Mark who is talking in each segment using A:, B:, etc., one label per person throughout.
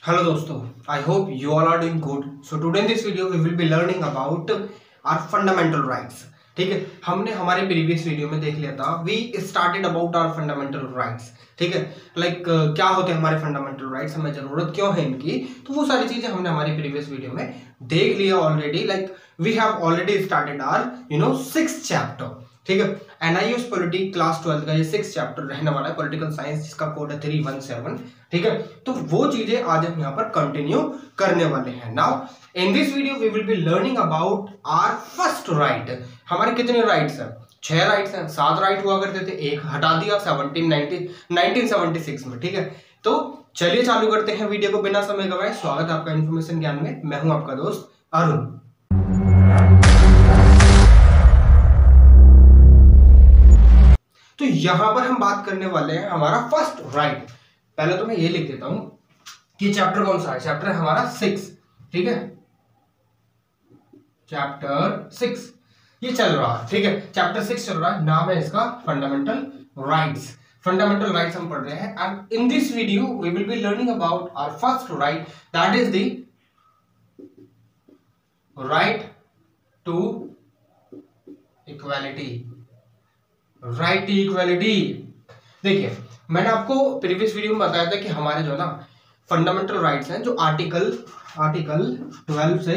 A: Hello दोस्तों, I hope you all are doing good. So today in this video we will be learning about our fundamental rights. ठीक है, हमने हमारे previous video में देख लिया था we started about our fundamental rights. ठीक है, क्या होते हैं हमारे फंडामेंटल राइट्स, हमें जरूरत क्यों है इनकी, तो वो सारी चीजें हमने हमारी प्रीवियस वीडियो में देख लिया already. We have already started our 6th chapter. ठीक है, एनआईओएस पॉलिटी क्लास 12 का ये 6th चैप्टर रहने वाला है, पॉलिटिकल साइंस, जिसका कोड है 317. ठीक है, तो वो चीजें आज हम यहाँ पर कंटिन्यू करने वाले हैं. Now in this video we will be learning about our first right. हमारे कितने राइट्स हैं? 6 राइट्स हैं. 7 राइट हुआ करते थे, एक हटा दिया 1976 में. ठीक है, तो चलिए चालू करते हैं वीडियो को बिना समय गवाए. स्वागत है आपका इन्फॉर्मेशन ज्ञान में. मैं हूं आपका दोस्त अरुण. तो यहां पर हम बात करने वाले हैं हमारा फर्स्ट राइट. पहले तो मैं ये लिख देता हूं कि चैप्टर कौन सा है. चैप्टर है हमारा 6. ठीक है, चैप्टर 6 ये चल रहा है. ठीक है, चैप्टर 6 चल रहा है. नाम है इसका फंडामेंटल राइट्स. फंडामेंटल राइट्स हम पढ़ रहे हैं and in this video we will be learning about our first right, that is the right to equality. Right to equality. देखिए, मैंने आपको प्रीवियस वीडियो में बताया था कि हमारे जो ना फंडामेंटल राइट्स हैं, जो आर्टिकल 12 से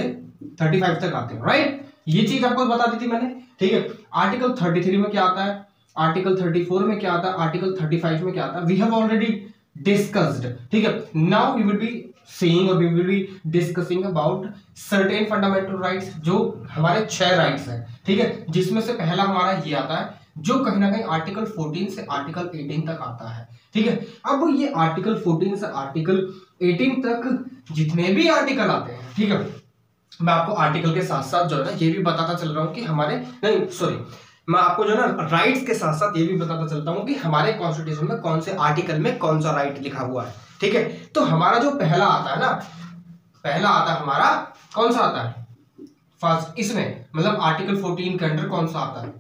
A: 35 तक आते हैं. राइट, ये चीज आपको बता दी थी मैंने. ठीक है, आर्टिकल 33 में क्या आता है, आर्टिकल 34 में क्या आता है, आर्टिकल 35 में क्या आता है, वी हैव ऑलरेडी डिस्कस्ड. ठीक है, now we will be seeing और we will be discussing about certain fundamental rights, जो हमारे 6 राइट्स हैं. ठीक है, जिसमें से पहला हमारा ये आता है, जो कहीं ना कहीं आर्टिकल 14 से आर्टिकल 18 तक आता है. ठीक है, अब ये आर्टिकल 14 से आर्टिकल 18 तक जितने भी आर्टिकल आते हैं, ठीक है, मैं आपको आर्टिकल के साथ साथ जो है ना ये भी बताता चल रहा हूं कि मैं आपको जो है ना राइट्स के साथ साथ ये भी बताता चलता हूं कि हमारे कॉन्स्टिट्यूशन में कौन से आर्टिकल में कौन सा राइट लिखा हुआ है. ठीक है, तो हमारा जो पहला आता है ना, पहला आता है हमारा, कौन सा आता है फर्स्ट, इसमें मतलब आर्टिकल 14 के अंडर कौन सा आता है,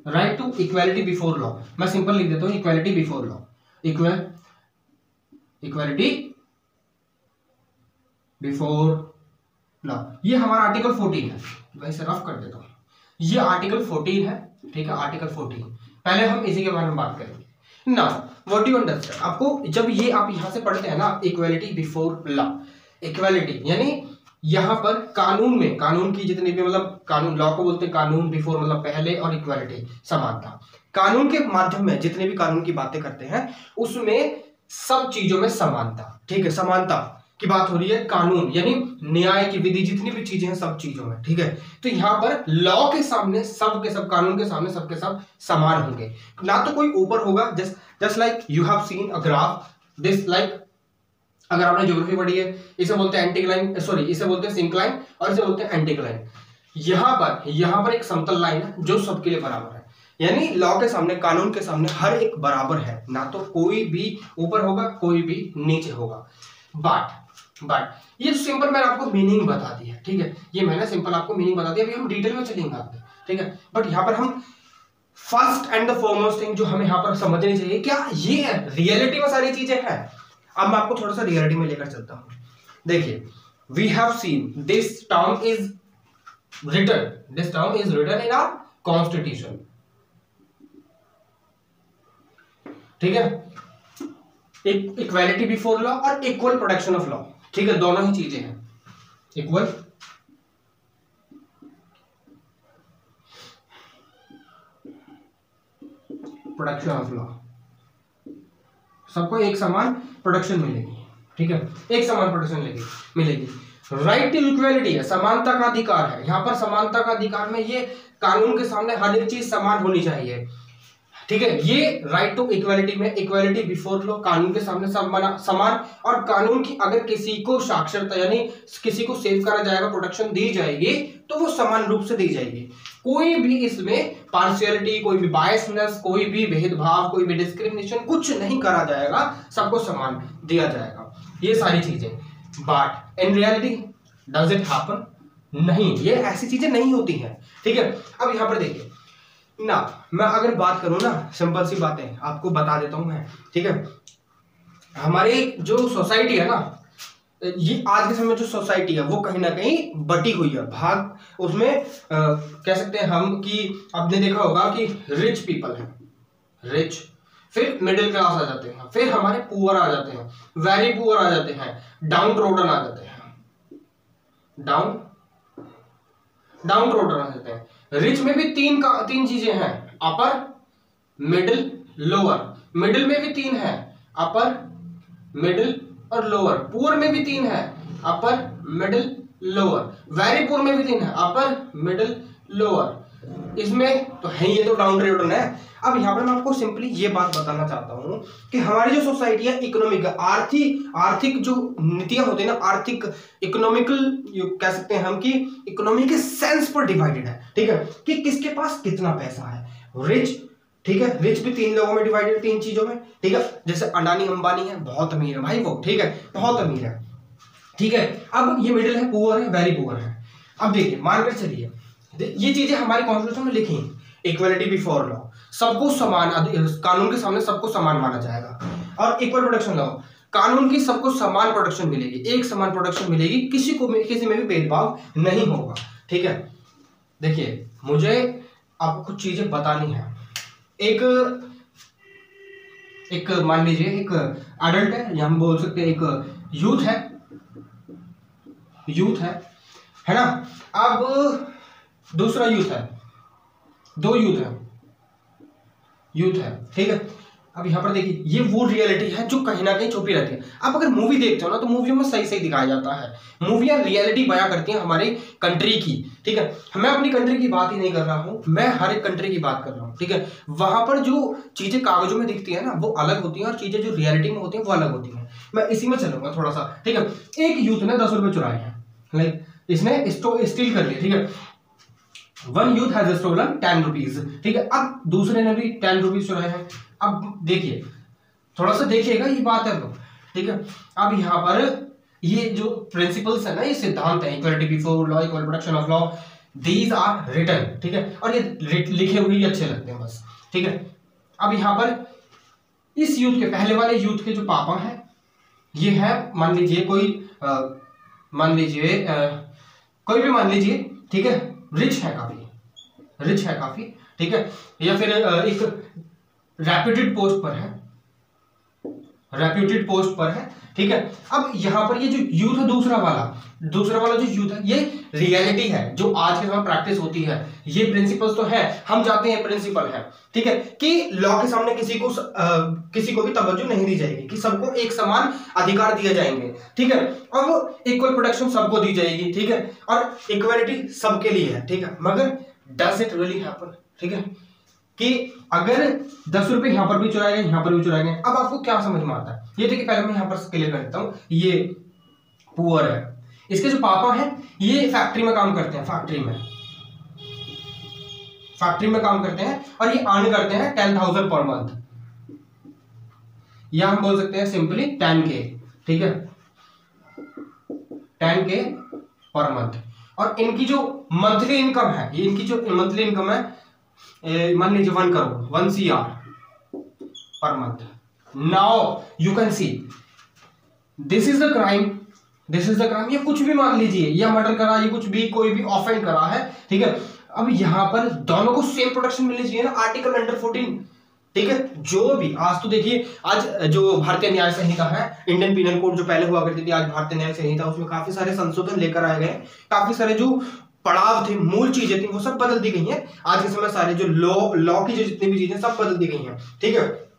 A: right to equality before law. मैं सिंपल लिख देता हूं, equality before law. Equality before law, ये हमारा आर्टिकल 14 है. मैं इसे रफ कर देता हूं, ये आर्टिकल 14 है. ठीक है, आर्टिकल 14. पहले हम इसी के बारे में बात करेंगे. Now what do you understand. आपको जब ये आप यहां से पढ़ते हैं ना, इक्वालिटी बिफोर लॉ, इक्वालिटी यानी यहां पर कानून में, कानून की जितनी भी मतलब कानून, लॉ को बोलते हैं कानून, बिफोर मतलब पहले, और इक्वालिटी समानता. कानून के माध्यम में जितने भी कानून की बातें करते हैं उसमें सब चीजों में समानता. ठीक है, समानता की बात हो रही है. कानून यानी न्याय की विधि, जितनी भी चीजें हैं सब चीजों में. ठीक है, तो यहां पर लॉ के सामने सब के सब, कानून के सामने सबके सब समान होंगे. ना तो कोई ऊपर होगा, just like you have seen a graph this, like अगर आपने ज्योग्राफी पढ़ी है, इसे बोलते हैं एंटीक्लाइन, इसे बोलते हैं सिंक्लाइन और इसे बोलते हैं एंटीक्लाइन. यहां पर एक समतल लाइन है जो सबके लिए बराबर है. यानी लॉ के सामने, कानून के सामने हर एक बराबर है, ना तो कोई भी ऊपर होगा, कोई भी नीचे होगा. बट ये सिंपल मैंने आपको मीनिंग बता दी है. ठीक है, ये मैंने सिंपल आपको मीनिंग बता दी. अभी हम डिटेल में चलेंगे आगे. ठीक है, बट यहां पर हम first and the foremost thing जो हमें यहां पर समझनी चाहिए, क्या ये रियलिटी में सारी चीजें हैं. अब मैं आपको थोड़ा सा रियलिटी में लेकर चलता हूं. देखिए, we have seen this term is written in our constitution. ठीक है, इक्वालिटी बिफोर लॉ और इक्वल प्रोटेक्शन ऑफ लॉ. ठीक है, दोनों ही चीजें हैं. इक्वल प्रोटेक्शन ऑफ लॉ, सबको एक समान प्रोटेक्शन मिलेगी. ठीक है, एक समान प्रोटेक्शन मिलेगी. राइट टू इक्वालिटी है, समानता का अधिकार है. यहां पर समानता का अधिकार में ये कानून के सामने हर एक चीज समान होनी चाहिए. ठीक है, ये राइट टू इक्वालिटी में, इक्वालिटी बिफोर लॉ, कानून के सामने समान, और कानून की अगर किसी को साक्षरता यानी किसी को सेव करा जाएगा, प्रोटेक्शन दी जाएगी, तो वो समान रूप से दी जाएगी. कोई भी इसमें पार्शियलिटी, कोई भी बायसनेस, कोई भी भेदभाव, कोई भी डिस्क्रिमिनेशन कुछ नहीं करा जाएगा, सबको समान दिया जाएगा. ये सारी चीजें. But in reality does it happen? नहीं, ये ऐसी चीजें नहीं होती हैं. ठीक है, अब यहां पर देखिए, ना मैं अगर बात करूं ना, सिंपल सी बातें आपको बता देता हूं मैं, ठीक है। हमारी जो सोसाइटी है ना, ये आज के समय जो सोसाइटी है वो कहीं ना कहीं बटी हुई है, भाग उसमें कह सकते हैं हम कि आपने देखा होगा कि रिच पीपल है, रिच, फिर मिडिल क्लास आ जाते हैं, फिर हमारे पुअर आ जाते हैं, वेरी पुअर आ जाते हैं, डाउन ट्रोडन आ जाते हैं, डाउन ट्रोडन आ जाते हैं। रिच में भी तीन चीजें हैं, अपर, मिडिल, लोअर। मिडिल में भी तीन है, अपर, मिडिल और लोअर। पुअर में भी तीन है, अपर, मिडिल, लोअर। वेरी पुअर में भी तीन है, अपर, मिडिल, लोअर। इसमें तो है, ये तो डाउन ट्रोडन है। अब यहाँ पर मैं आपको सिंपली ये बात बताना चाहता हूं कि हमारी जो सोसाइटी है, इकोनॉमिक, आर्थिक जो नीतियां होती है ना, आर्थिक इकोनॉमिकल कह सकते हैं हम कि इकोनॉमी के सेंस पर डिवाइडेड है, ठीक है, कि किसके पास कितना पैसा है। रिच, ठीक है, रिच भी तीन लोगों में डिवाइडेड, तीन चीजों में, ठीक है। जैसे अडानी अंबानी है, बहुत अमीर है भाई वो, ठीक है, बहुत अमीर है, ठीक है। अब ये मिडिल है, पुअर है, वेरी पुअर है। अब देखिए, मानकर चलिए ये चीजें हमारे कॉन्स्टिट्यूशन में लिखी हैं, इक्वलिटी बिफोर लॉ, सबको समान, कानून के सामने सबको समान माना जाएगा। और इक्वल प्रोटेक्शन लॉ, कानून की सबको समान प्रोटेक्शन मिलेगी, एक समान प्रोटेक्शन मिलेगी, किसी में भी भेदभाव नहीं होगा, ठीक है। देखिए, मुझे आपको कुछ चीजें बतानी है। एक मान लीजिए एक एडल्ट है, या हम बोल सकते हैं एक यूथ है ना। अब दूसरा यूथ है, दो यूथ है, ठीक है। अब यहां पर देखिए, ये वो रियलिटी है जो कहीं ना कहीं छुपी रहती है। आप अगर मूवी देखते हो ना, तो मूवी में सही दिखाया जाता है, मूवियां रियलिटी बयां करती हैं हमारे कंट्री की, ठीक है। मैं अपनी कंट्री की बात ही नहीं कर रहा हूं, मैं हर एक कंट्री की बात कर रहा हूं, ठीक है। वहां पर जो चीजें कागजों में दिखती है ना, वो अलग होती है, और चीजें जो रियलिटी में होती है वो अलग होती है। मैं इसी में चलूंगा थोड़ा सा, ठीक है। एक यूथ ने 10 रुपए चुराए हैं, लाइक इसने स्टील कर लिया, ठीक है। One youth has stolen 10 rupees, ठीक है। अब दूसरे ने भी 10 रुपीज चुराए हैं। अब देखिए, थोड़ा सा देखिएगा, ये बात है तो, ठीक है। अब यहाँ पर ये जो प्रिंसिपल्स है ना, ये सिद्धांत है, equality before law, equal protection of law, these are written, ठीक है। और ये लिखे हुए ही अच्छे लगते हैं बस, ठीक है। अब यहाँ पर इस यूथ के, पहले वाले यूथ के जो पापा हैं, ये है, मान लीजिए कोई कोई भी मान लीजिए, ठीक है, रिच है काफी, ठीक है। या फिर एक रेप्यूटेड पोस्ट पर है, ठीक है। अब यहां पर ये जो यूथ है, दूसरा वाला जो यूथ है, ये रियलिटी है जो आज के समय प्रैक्टिस होती है। ये प्रिंसिपल्स तो है, हम जानते हैं प्रिंसिपल है, ठीक है, कि लॉ के सामने किसी को भी तवज्जो नहीं दी जाएगी, कि सबको एक समान अधिकार दिए जाएंगे, ठीक है। अब इक्वल प्रोटेक्शन सबको दी जाएगी, ठीक है, और इक्वालिटी सबके लिए है, ठीक है। मगर डज इट रियली हैपन, ठीक है, कि अगर 10 रुपए यहां पर भी चुराए गए, यहां पर भी चुराए गए। अब आपको क्या समझ में आता है, ये देखिए, पहले मैं यहां पर क्लियर कर देता हूं। ये पुअर है, इसके जो पापा हैं, ये फैक्ट्री में काम करते हैं, फैक्ट्री में काम करते हैं, और ये अर्न करते हैं 10,000 पर मंथ, या हम बोल सकते हैं सिंपली 10K, ठीक है, 10K पर मंथ। और इनकी जो मंथली इनकम है, ये इनकी जो मंथली इनकम है, मान लीजिए 1 crore, 1 CR per month. Now you can see this is the crime, ये कुछ भी मान लीजिए, या मर्डर करा, ये कुछ भी, कोई भी ऑफेंड करा है, ठीक है। अब यहां पर दोनों को सेम प्रोटेक्शन मिलनी चाहिए ना, आर्टिकल अंडर 14, ठीक है। जो भी आज तो देखिए, आज जो भारतीय न्याय संहिता है, इंडियन पीनल कोड जो पहले हुआ करती थी, आज भारतीय न्याय संहिता, उसमें काफी सारे संशोधन लेकर आए गए, काफी सारे जो पड़ाव थे, मूल चीजें थी, वो सब बदल दी गई हैं। आज के समय सारे जो लॉ की जो जितनी भी चीजें सब बदल दी गई हैं, ठीक है।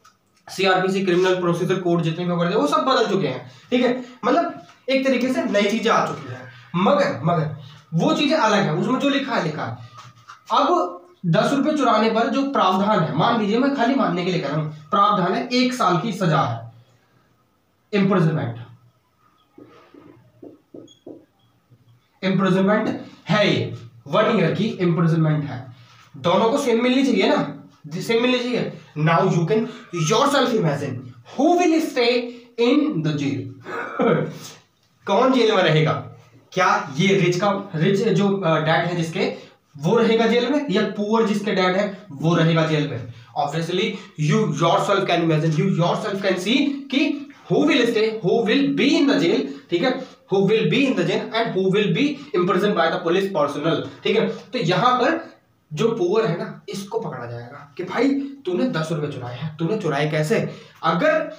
A: CRPC, क्रिमिनल प्रोसीजर कोड, जितने भी वगैरह वो सब बदल चुके हैं, ठीक है। मतलब एक तरीके से नई चीजें आ चुकी है, मगर वो चीजें अलग है, उसमें जो लिखा है। अब 10 रुपए चुराने पर जो प्रावधान है, मान लीजिए, मैं खाली मानने के लिए कह रहा हूं, प्रावधान है 1 साल की सजा है, इम्प्रिजनमेंट है, ये 1 ईयर की इम्प्रिजनमेंट है। दोनों को सेम मिलनी चाहिए ना, सेम मिलनी चाहिए। Now you can yourself imagine who will stay in the jail, कौन जेल में रहेगा? क्या ये रिच जो डैड है, जिसके वो रहेगा जेल में, या पुअर जिसके डैड है वो रहेगा जेल में? Obviously you yourself can imagine, you yourself can see कि who will stay, who will be in the jail, ठीक है, who will be in the jail and who will be imprison by the police personnel, ठीक है। तो यहां पर जो poor है ना, इसको पकड़ा जाएगा कि भाई तूने 10 रुपए चुराए हैं। तूने चुराए कैसे? अगर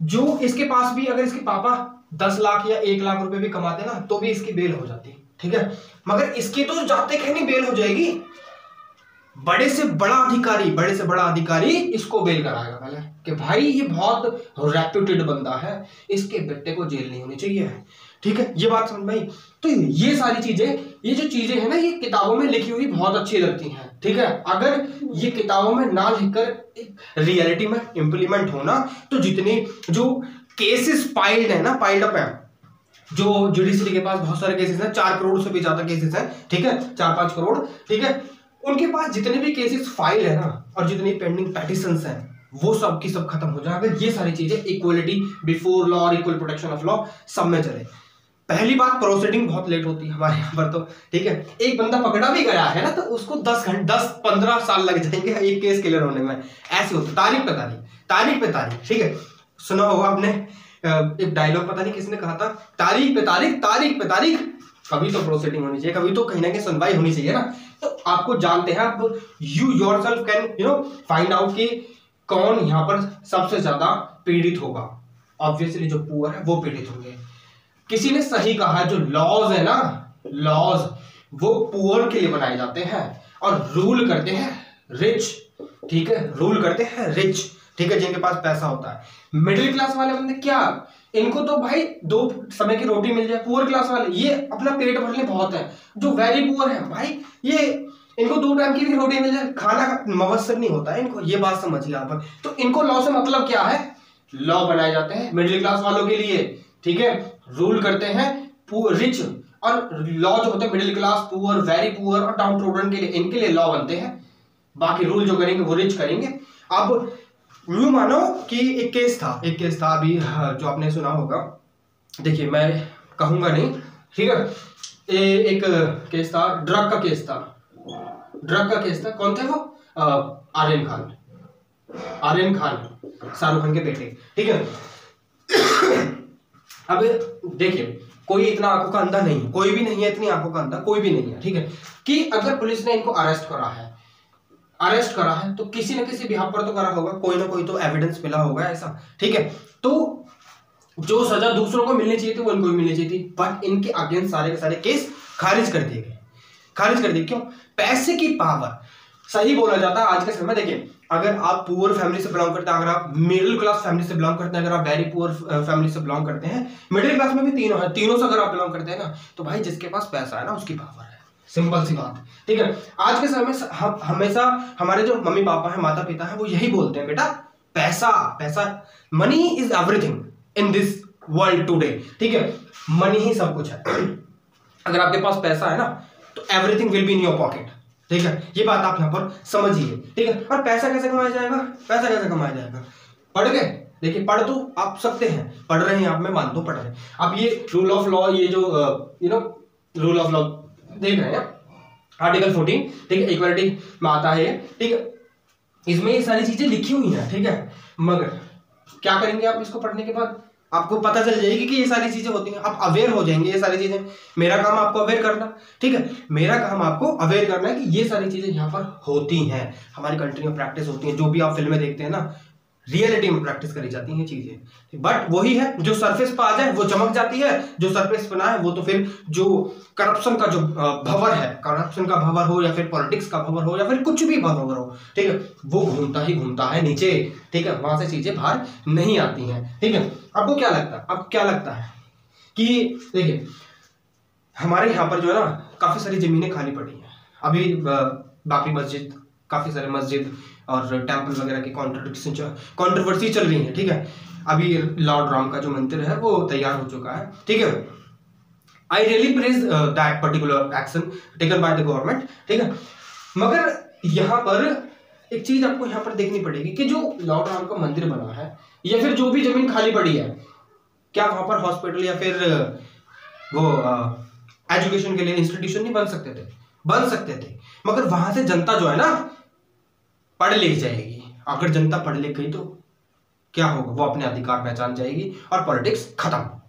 A: जो इसके पास भी, अगर इसके पापा 10 लाख या 1 लाख रुपए भी कमाते ना, तो भी इसकी बेल हो जाती, ठीक है। मगर इसकी तो जाते कहनी बेल हो जाएगी। बड़े से बड़ा अधिकारी इसको बेल कराएगा पहले कि भाई ये बहुत रेप्यूटेड बंदा है, इसके बेटे को जेल नहीं होनी चाहिए, ठीक है। ये बात समझ में आई? तो ये सारी चीजें, ये जो चीजें हैं ना, ये किताबों में लिखी हुई बहुत अच्छी लगती हैं, ठीक है। अगर ये किताबों में ना लिखकर रियलिटी में इंप्लीमेंट होना, तो जितनी जो केसेस पाइल्ड है ना, पाइल्ड अप है, जो जुडिशरी के पास बहुत सारे केसेस हैं, 4 करोड़ से भी ज्यादा केसेस हैं, ठीक है, 4-5 करोड़, ठीक है, उनके पास जितने भी केसेस फाइल है ना, और जितनी पेंडिंग पेटिशंस हैं, वो सब की सब खत्म हो जाए अगर ये सारी चीजें इक्वलिटी बिफोर लॉ और इक्वल प्रोटेक्शन ऑफ लॉ सब में चले। पहली बात, प्रोसीडिंग बहुत लेट होती है हमारे यहाँ पर, तो ठीक है, एक बंदा पकड़ा भी गया है ना, तो उसको 10-15 साल लग जाएंगे एक केस क्लियर होने में। ऐसे होता, तारीख पे तारीख, ठीक है। सुना होगा आपने एक डायलॉग, पता नहीं किसने कहा था, तारीख पे तारीख, कभी तो प्रोसीडिंग होनी चाहिए, कभी तो कहीं ना कहीं सुनवाई होनी चाहिए ना। तो आपको जानते हैं, आप you yourself can find out कि कौन यहाँ पर सबसे ज्यादा पीड़ित होगा। ऑब्वियसली जो पुअर है वो पीड़ित होंगे। किसी ने सही कहा है, जो लॉज है ना, लॉज वो पुअर के लिए बनाए जाते हैं और रूल करते हैं रिच, ठीक है, रूल करते हैं रिच, ठीक है, जिनके पास पैसा होता है। मिडिल क्लास वाले बंदे क्या, इनको तो भाई 2 समय की रोटी मिल जाए। पुअर क्लास वाले ये अपना पेट भरने बहुत है। जो वेरी पुअर है भाई, ये इनको 2 टाइम की भी रोटी मिल जाए, खाना का मवसर नहीं होता है इनको। ये बात समझिए आप। तो इनको लॉ से मतलब क्या है? लॉ बनाए जाते हैं मिडिल क्लास वालों के लिए, ठीक है, रूल करते हैं रिच, और लॉ जो होते हैं middle class, poor, very poor और डाउन ट्रोडन के लिए, इनके लिए लॉ बनते हैं। बाकी रूल जो करेंगे वो रिच करेंगे। अब यूं मानो कि एक केस था अभी, जो आपने सुना होगा, देखिए मैं कहूंगा नहीं, ठीक है, एक केस था, ड्रग का केस था। कौन थे वो? आर्यन खान, शाहरुख खान के बेटे, ठीक है। अब देखिए, कोई इतना आंखों का अंधा नहीं, कोई भी नहीं है इतनी आंखों का अंधा, कोई भी नहीं है, ठीक है, कि अगर पुलिस ने इनको अरेस्ट करा है तो किसी न किसी बिहाफ पर तो करा होगा, कोई ना कोई तो एविडेंस मिला होगा ऐसा, ठीक है। तो जो सजा दूसरों को मिलनी चाहिए थी वो इनको भी मिलनी चाहिए थी, बट इनके अगेंस्ट सारे के सारे केस खारिज कर दिए गए। क्यों? पैसे की पावर। सही बोला जाता है आज के समय। देखिए, अगर आप पुअर फैमिली से बिलोंग करते हैं, अगर आप मिडिल क्लास फैमिली से बिलोंग करते हैं, अगर आप वेरी पुअर फैमिली से बिलोंग करते हैं, मिडिल क्लास में भी तीनों है, तीनों से अगर आप बिलोंग करते हैं ना, तो भाई जिसके पास पैसा है ना उसकी पावर है। सिंपल सी बात, ठीक है। आज के समय में हम हमेशा हमारे जो मम्मी पापा हैं, माता पिता हैं, वो यही बोलते हैं, बेटा पैसा, money is everything in this world today, ठीक है, मनी ही सब कुछ है। अगर आपके पास पैसा है ना, तो everything will be in your pocket, ठीक है। ये बात आप यहाँ पर समझिए, ठीक है। और पैसा कैसे कमाया जाएगा? पढ़ गए? देखिए, पढ़ तो आप सकते हैं, पढ़ रहे हैं आप, मैं मानता हूं पढ़ रहे हैं। अब ये रूल ऑफ लॉ, ये जो रूल ऑफ लॉ देख रहे हैं, आर्टिकल 14, ठीक है, इक्वालिटी में आता है, ठीक है, इसमें ये सारी चीजें लिखी हुई हैं, ठीक है। मगर क्या करेंगे आप इसको पढ़ने के बाद? आपको पता चल जाएगी कि ये सारी चीजें होती हैं, आप अवेयर हो जाएंगे ये सारी चीजें। मेरा काम आपको अवेयर करना, ठीक है, मेरा काम आपको अवेयर करना है कि ये सारी चीजें यहाँ पर होती हैं, हमारी कंट्री में प्रैक्टिस होती हैं। जो भी आप फिल्में देखते हैं ना, रियलिटी में प्रैक्टिस करी जाती हैं चीजें। बट वही है, जो सरफेस पर आ जाए वो चमक जाती है, जो सरफेस पर ना है वो तो फिर जो करप्शन का जो भंवर है, करप्शन का भंवर हो या फिर पॉलिटिक्स का भंवर हो या फिर कुछ भी भंवर हो, ठीक है, वो घूमता है नीचे, ठीक है, वहां से चीजें बाहर नहीं आती हैं, ठीक है। आपको क्या लगता है कि देखिए, हमारे यहाँ पर जो है ना, काफी सारी जमीनें खाली पड़ी हैं अभी। बाबरी मस्जिद, काफी सारे मस्जिद और टेम्पल वगैरह की कंट्रोवर्सी चल रही है, ठीक है। अभी लॉर्ड राम का जो मंदिर है वो तैयार हो चुका है, ठीक है। I really praise that particular action taken by the government, ठीक है। मगर यहाँ पर एक चीज आपको यहाँ पर देखनी पड़ेगी कि जो लॉर्ड राम का मंदिर बना है या फिर जो भी जमीन खाली पड़ी है, क्या वहां पर हॉस्पिटल या फिर वो एजुकेशन के लिए इंस्टीट्यूशन नहीं बन सकते थे? बन सकते थे, मगर वहां से जनता जो है ना पढ़ लिख जाएगी। अगर जनता पढ़ लिख गई तो क्या होगा, वो अपने अधिकार पहचान जाएगी और पॉलिटिक्स खत्म।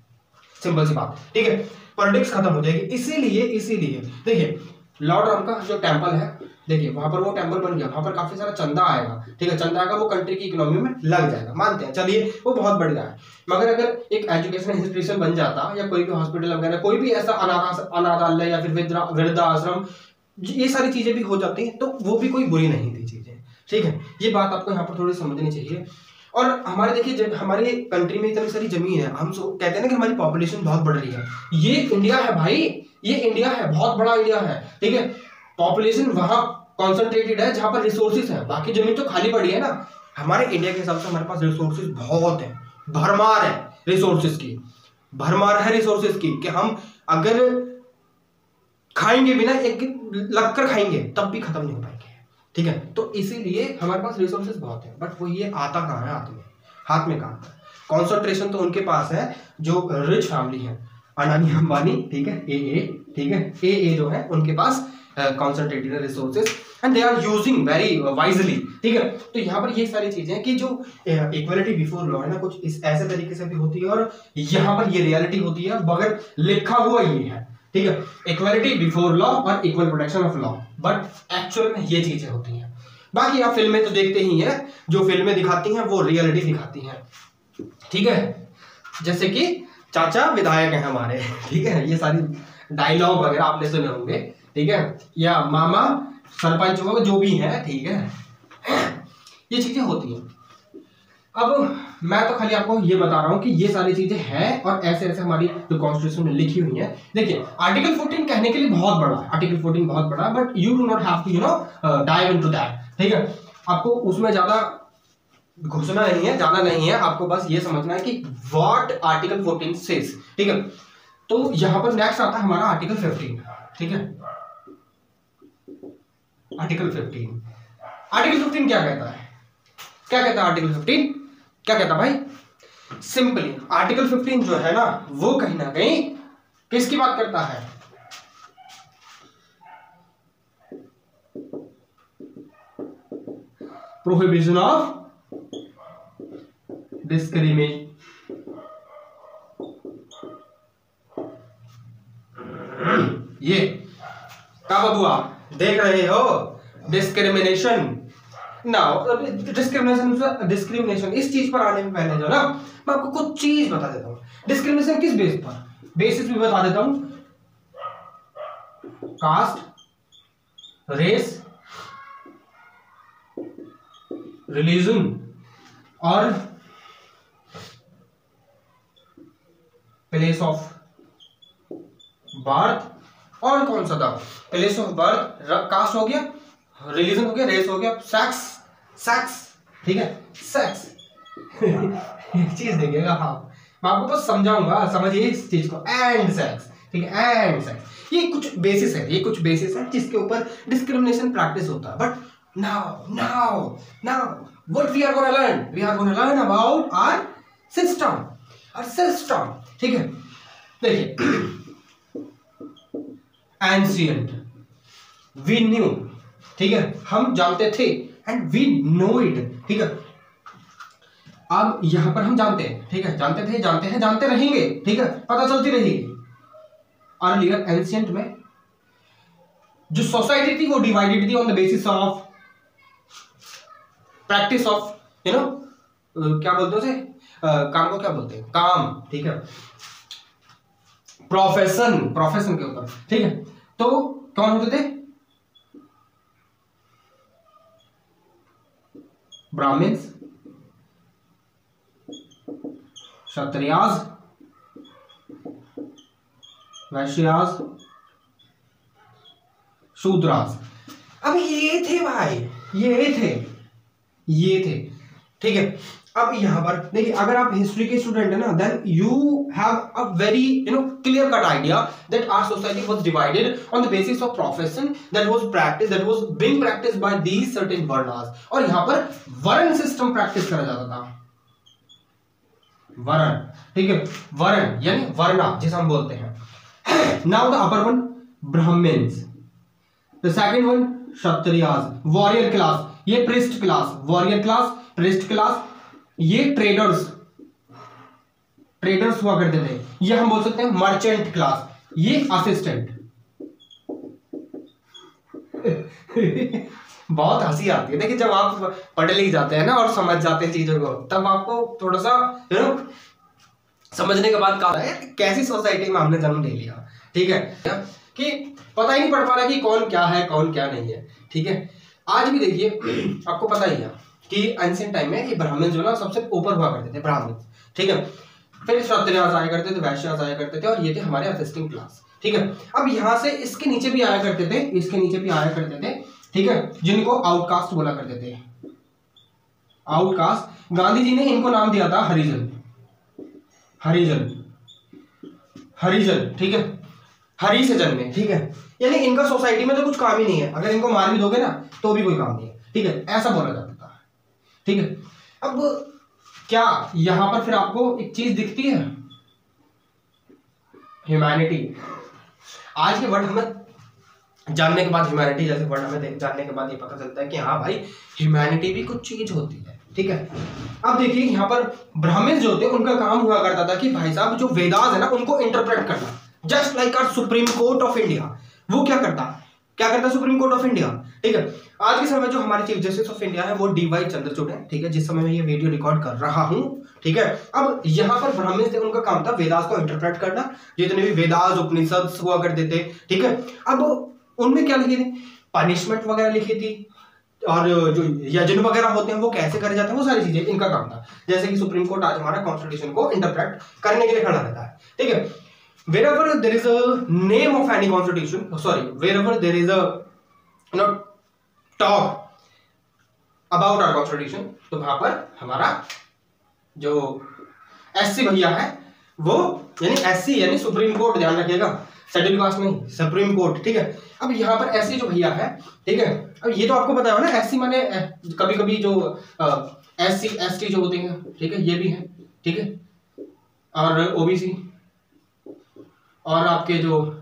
A: सिंपल सी बात, ठीक है, पॉलिटिक्स खत्म हो जाएगी। इसीलिए देखिए लॉर्ड राम का जो टेंपल है, देखिए वहां पर वो टेंपल बन गया, वहां पर काफी सारा चंदा आएगा, ठीक है, चंदा आएगा, वो कंट्री की इकोनॉमी में लग जाएगा, मानते हैं, चलिए वो बहुत बढ़िया है। मगर अगर एक एजुकेशनल इंस्टीट्यूशन बन जाता, या कोई भी हॉस्पिटल वगैरह, कोई भी ऐसा अनाथालय या फिर वृद्धाश्रम, ये सारी चीजें भी हो जाती हैं, तो वो भी कोई बुरी नहीं थी चीजें, ठीक है। ये बात आपको यहाँ पर थोड़ी समझनी चाहिए। और हमारे देखिए, जब हमारे कंट्री में इतनी सारी जमीन है, हम कहते हैं ना कि हमारी पॉपुलेशन बहुत बढ़ रही है, ये इंडिया है भाई, ये इंडिया है, बहुत बड़ा इंडिया है, ठीक है। पॉपुलेशन वहां कॉन्सेंट्रेटेड है जहां पर रिसोर्सेज है, बाकी जमीन तो खाली पड़ी है ना। हमारे इंडिया के हिसाब से हमारे पास रिसोर्सेज बहुत है, भरमार है रिसोर्सेज की, भरमार है रिसोर्सेज की, कि हम अगर खाएंगे भी ना, एक लगकर खाएंगे तब भी खत्म नहीं हो पाएंगे, ठीक है। तो इसीलिए हमारे पास रिसोर्सेज बहुत है, बट वो ये आता कहाँ है, हाथ में कहाँ है। कॉन्सेंट्रेशन तो उनके पास है जो रिच फैमिली है, अडानी अंबानी, ठीक है, ठीक है, ए जो है उनके पास concentrated resources and they are using very wisely, ठीक है। तो यहाँ पर ये सारी चीजें कि जो इक्वलिटी बिफोर लॉ है ना, कुछ इस ऐसे तरीके से भी होती है, और यहाँ पर ये रियलिटी होती है, मगर लिखा हुआ ये है, ठीक है, इक्वलिटी बिफोर लॉ और equal protection of law, but actual में ये चीजें होती हैं। बाकी आप फिल्में तो देखते ही हैं, जो फिल्में दिखाती हैं वो रियलिटी दिखाती हैं, ठीक है। जैसे कि चाचा विधायक हैं हमारे, ठीक है, ये सारी डायलॉग वगैरह आपने सुने होंगे, ठीक है, या मामा सरपंच हो, जो भी है, ठीक है, ये चीजें होती हैं। अब मैं तो खाली आपको ये बता रहा हूं कि ये सारी चीजें हैं, और ऐसे ऐसे हमारी जो कॉन्स्टिट्यूशन में लिखी हुई है। देखिए आर्टिकल 14 कहने के लिए बहुत बड़ा है, आर्टिकल 14 बहुत बड़ा है, but you do not have to dive into that, ठीक है। आपको उसमें ज्यादा घुसना नहीं है, ज्यादा नहीं है, आपको बस ये समझना है कि व्हाट आर्टिकल 14 सेज, ठीक है। तो यहां पर नेक्स्ट आता है हमारा आर्टिकल 15, ठीक है। आर्टिकल 15 क्या कहता है, क्या कहता है आर्टिकल 15, क्या कहता है भाई? सिंपली आर्टिकल 15 जो है ना, वो कहीं ना कहीं किसकी बात करता है? प्रोहिबिशन ऑफ डिस्क्रिमिनेशन, ये क्या बबुआ देख रहे हो, डिस्क्रिमिनेशन। नाउ डिस्क्रिमिनेशन इस चीज पर आने में पहले जो ना, मैं आपको कुछ चीज बता देता हूं। डिस्क्रिमिनेशन किस बेस पर, बेसिस भी बता देता हूं, कास्ट, रेस, रिलीजन और प्लेस ऑफ बर्थ। और कौन सा था? प्लेस ऑफ बर्थ, कास्ट हो गया, रिलीजन हो गया, रेस हो गया, सेक्स, ठीक है, सेक्स। एक चीज देखिएगा, हाँ मैं आपको बस समझाऊंगा, समझिए इस चीज को, एंड सेक्स, ठीक है, एंड सेक्स। ये कुछ बेसिस है, ये कुछ बेसिस है जिसके ऊपर डिस्क्रिमिनेशन प्रैक्टिस होता है। But now what we are going to learn about our system, ठीक है। देखिए ancient we knew, ठीक है, हम जानते थे, and we know it, ठीक है। अब यहां पर हम जानते हैं, ठीक है, जानते थे, जानते हैं, जानते रहेंगे, ठीक है, पता चलती रहेगी। अर्लियर एंशिएंट में जो सोसाइटी थी वो डिवाइडेड थी on the basis of practice of क्या बोलते हैं उसे, काम को क्या बोलते हैं, काम, ठीक है, प्रोफेशन के ऊपर, ठीक है। तो कौन होते थे? ब्राह्मण्स, क्षत्रियास, वैश्यास, शूद्रास। अब ये थे भाई, ये थे, ठीक है। अब यहां पर देखिए, अगर आप हिस्ट्री के स्टूडेंट है ना, then you have a very clear cut idea that our society was divided on the basis of profession that was being practised by these certain varnas. और यहां पर वर्ण सिस्टम प्रैक्टिस करा जाता था, वर्ण, ठीक है, वर्ण यानी वर्णा जिसे हम बोलते हैं। Now the upper one Brahmins, the second one Kshatriyas, warrior class, ये priest class, warrior class, priest class, ये ट्रेडर्स, ट्रेडर्स हुआ करते थे, ये हम बोल सकते हैं मर्चेंट क्लास, ये असिस्टेंट। बहुत हंसी आती है, देखिए जब आप पढ़ लिख जाते हैं ना और समझ जाते हैं चीजों को, तब आपको थोड़ा सा समझने के बाद कहा है कैसी सोसाइटी में हमने जन्म ले लिया, ठीक है, कि पता ही नहीं पड़ पा रहा कि कौन क्या है कौन क्या नहीं है, ठीक है। आज भी देखिए आपको पता ही है कि एंशिएंट टाइम में ये ब्राह्मण जो ना सबसे ऊपर हुआ करते थे, ब्राह्मण, ठीक है, फिर क्षत्रियास आया करते थे, वैश्यास आया करते थे, और ये थे हमारे असिस्टिंग क्लास, ठीक है। अब यहाँ से इसके नीचे भी आया करते थे, इसके नीचे भी आया करते थे, ठीक है, जिनको आउटकास्ट बोला करते थे, आउटकास्ट। गांधी जी ने इनको नाम दिया था हरिजन, हरिजन, हरिजन, ठीक है, हरि से जन्मे, ठीक है, यानी इनका सोसाइटी में तो कुछ काम ही नहीं है, अगर इनको मार भी दोगे ना तो भी कोई काम नहीं है, ठीक है, ऐसा बोला जाता था, ठीक है। अब क्या यहां पर फिर आपको एक चीज दिखती है, ह्यूमैनिटी। आज के वर्ड हमें जानने के बाद, ह्यूमैनिटी जैसे वर्ड हमें जानने के बाद ये पता चलता है कि हाँ भाई ह्यूमैनिटी भी कुछ चीज होती है, ठीक है। अब देखिए यहाँ पर ब्राह्मण जो होते हैं उनका काम हुआ करता था कि भाई साहब जो वेदास है ना उनको इंटरप्रेट करना, just like our Supreme Court of India. वो क्या करता सुप्रीम कोर्ट ऑफ इंडिया, ठीक है। आज के समय जो हमारे चीफ जस्टिस ऑफ इंडिया है वो डी.वाई. चंद्रचूड़ है, ठीक है, जिस समय मैं ये वीडियो रिकॉर्ड कर रहा हूं, ठीक है। अब यहाँ पर ब्राह्मण थे, उनका काम था वेदास को इंटरप्रेट करना, जितने भी वेदास उपनिषद हुआ करते थे, ठीक है। अब उनमें क्या लिखे थे, पनिशमेंट वगैरह लिखी थी, और जो यजन वगैरह होते हैं वो कैसे करे जाते हैं, वो सारी चीजें इनका काम था। जैसे कि सुप्रीम कोर्ट आज हमारा कॉन्स्टिट्यूशन को इंटरप्रेट करने के लिए खड़ा रहता है, ठीक है। wherever there is a name of any constitution, wherever there is a talk about our constitution, तो वहां पर हमारा जो एससी भैया है वो, यानी एससी यानी सुप्रीम कोर्ट, ध्यान रखिएगा, शेड्यूल कास्ट नहीं, सुप्रीम कोर्ट, ठीक है। अब यहाँ पर एससी जो भैया है, ठीक है, अब ये तो आपको पता है ना, एससी माने कभी कभी जो एससी एसटी जो होते हैं, ठीक है, ये भी है, ठीक है, और ओबीसी, और आपके जो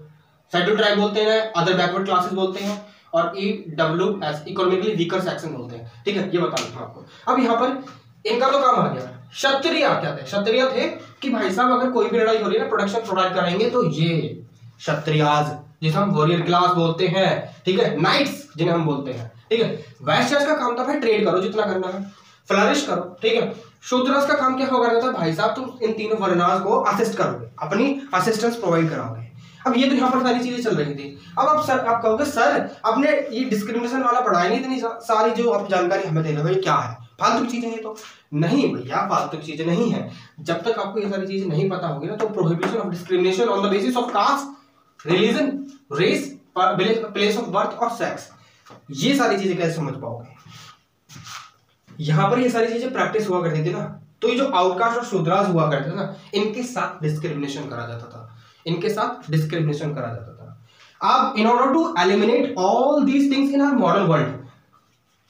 A: शेड्यूल ट्राइब बोलते हैं, अदर बैकवर्ड क्लासेस बोलते हैं, और ईडब्ल्यूएस इकोनॉमिकली वीकर सेक्शन बोलते हैं, ठीक है, ये बता दूं आपको। अब यहाँ पर इनका तो काम आ गया, क्षत्रिय क्या थे, क्षत्रिय थे कि भाई साहब अगर कोई भी लड़ाई हो रही है ना, प्रोटेक्शन प्रोवाइड कराएंगे, तो ये क्षत्रियाज जिसे हम वॉरियर क्लास बोलते हैं, ठीक है, नाइट्स जिन्हें हम बोलते हैं, ठीक है। वैश्यास का काम था भाई ट्रेड करो जितना करना है, फ्लरिश करो, ठीक है। शूद्रस का काम क्या होगा था, भाई साहब तुम इन तीनों वर्णास को असिस्ट करोगे, अपनी असिस्टेंस प्रोवाइड कराओगे। अब ये तो यहाँ पर सारी चीजें चल रही थी। अब आप कहोगे सर आपने ये डिस्क्रिमिनेशन वाला पढ़ाया नहीं, इतनी सारी जो आप जानकारी हमें दे रहे हो क्या है, फालतू की चीजें ये तो नहीं भैया, फालतू की चीजें नहीं है। जब तक आपको ये सारी चीजें नहीं पता होगी ना, तो prohibition of discrimination on the basis of caste, religion, race, place of birth और सेक्स, ये सारी चीजें कैसे समझ पाओगे। यहां पर ये सारी चीजें प्रैक्टिस हुआ करती थी ना, तो ये जो आउटकास्ट और शूद्रास हुआ करते थे ना, इनके साथ डिस्क्रिमिनेशन करा जाता था, इनके साथ डिस्क्रिमिनेशन करा जाता था। अब in order to eliminate all these things in our modern world,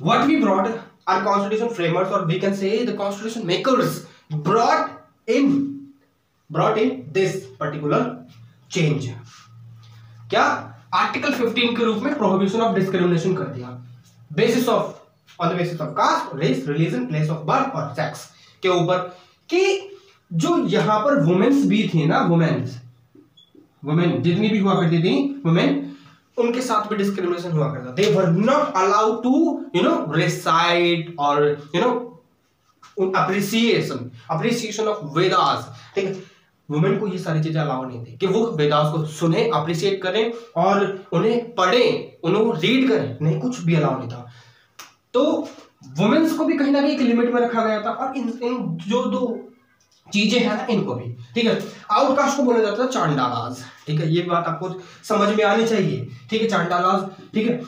A: what we brought our constitution framers, or we can say the constitution makers brought in this particular change. क्या आर्टिकल 15 के रूप में prohibition of discrimination कर दिया, basis of on the basis of caste, race, religion, place of birth और sex के ऊपर, कि जो यहां पर वुमेन्स भी थी ना, वुमेन जितनी भी हुआ करती थी वुमेन, उनके साथ भी डिस्क्रिमिनेशन हुआ करता। They were not allowed to recite or appreciation of Vedas, ठीक है। वुमेन को ये सारी चीजें अलाउ नहीं थी कि वो वेदास को सुने, अप्रिशिएट करें और उन्हें पढ़ें, उन्हें रीड करें, नहीं, कुछ भी अलाउ नहीं था। तो वुमेन्स को भी कहीं ना कहीं एक लिमिट में रखा गया था, और इन जो दो चीजें हैं ना इनको भी, ठीक है। आउटकास्ट को बोला जाता था चांडालाज, ठीक है, ये बात आपको समझ में आनी चाहिए, ठीक है, चांडालाज, ठीक है।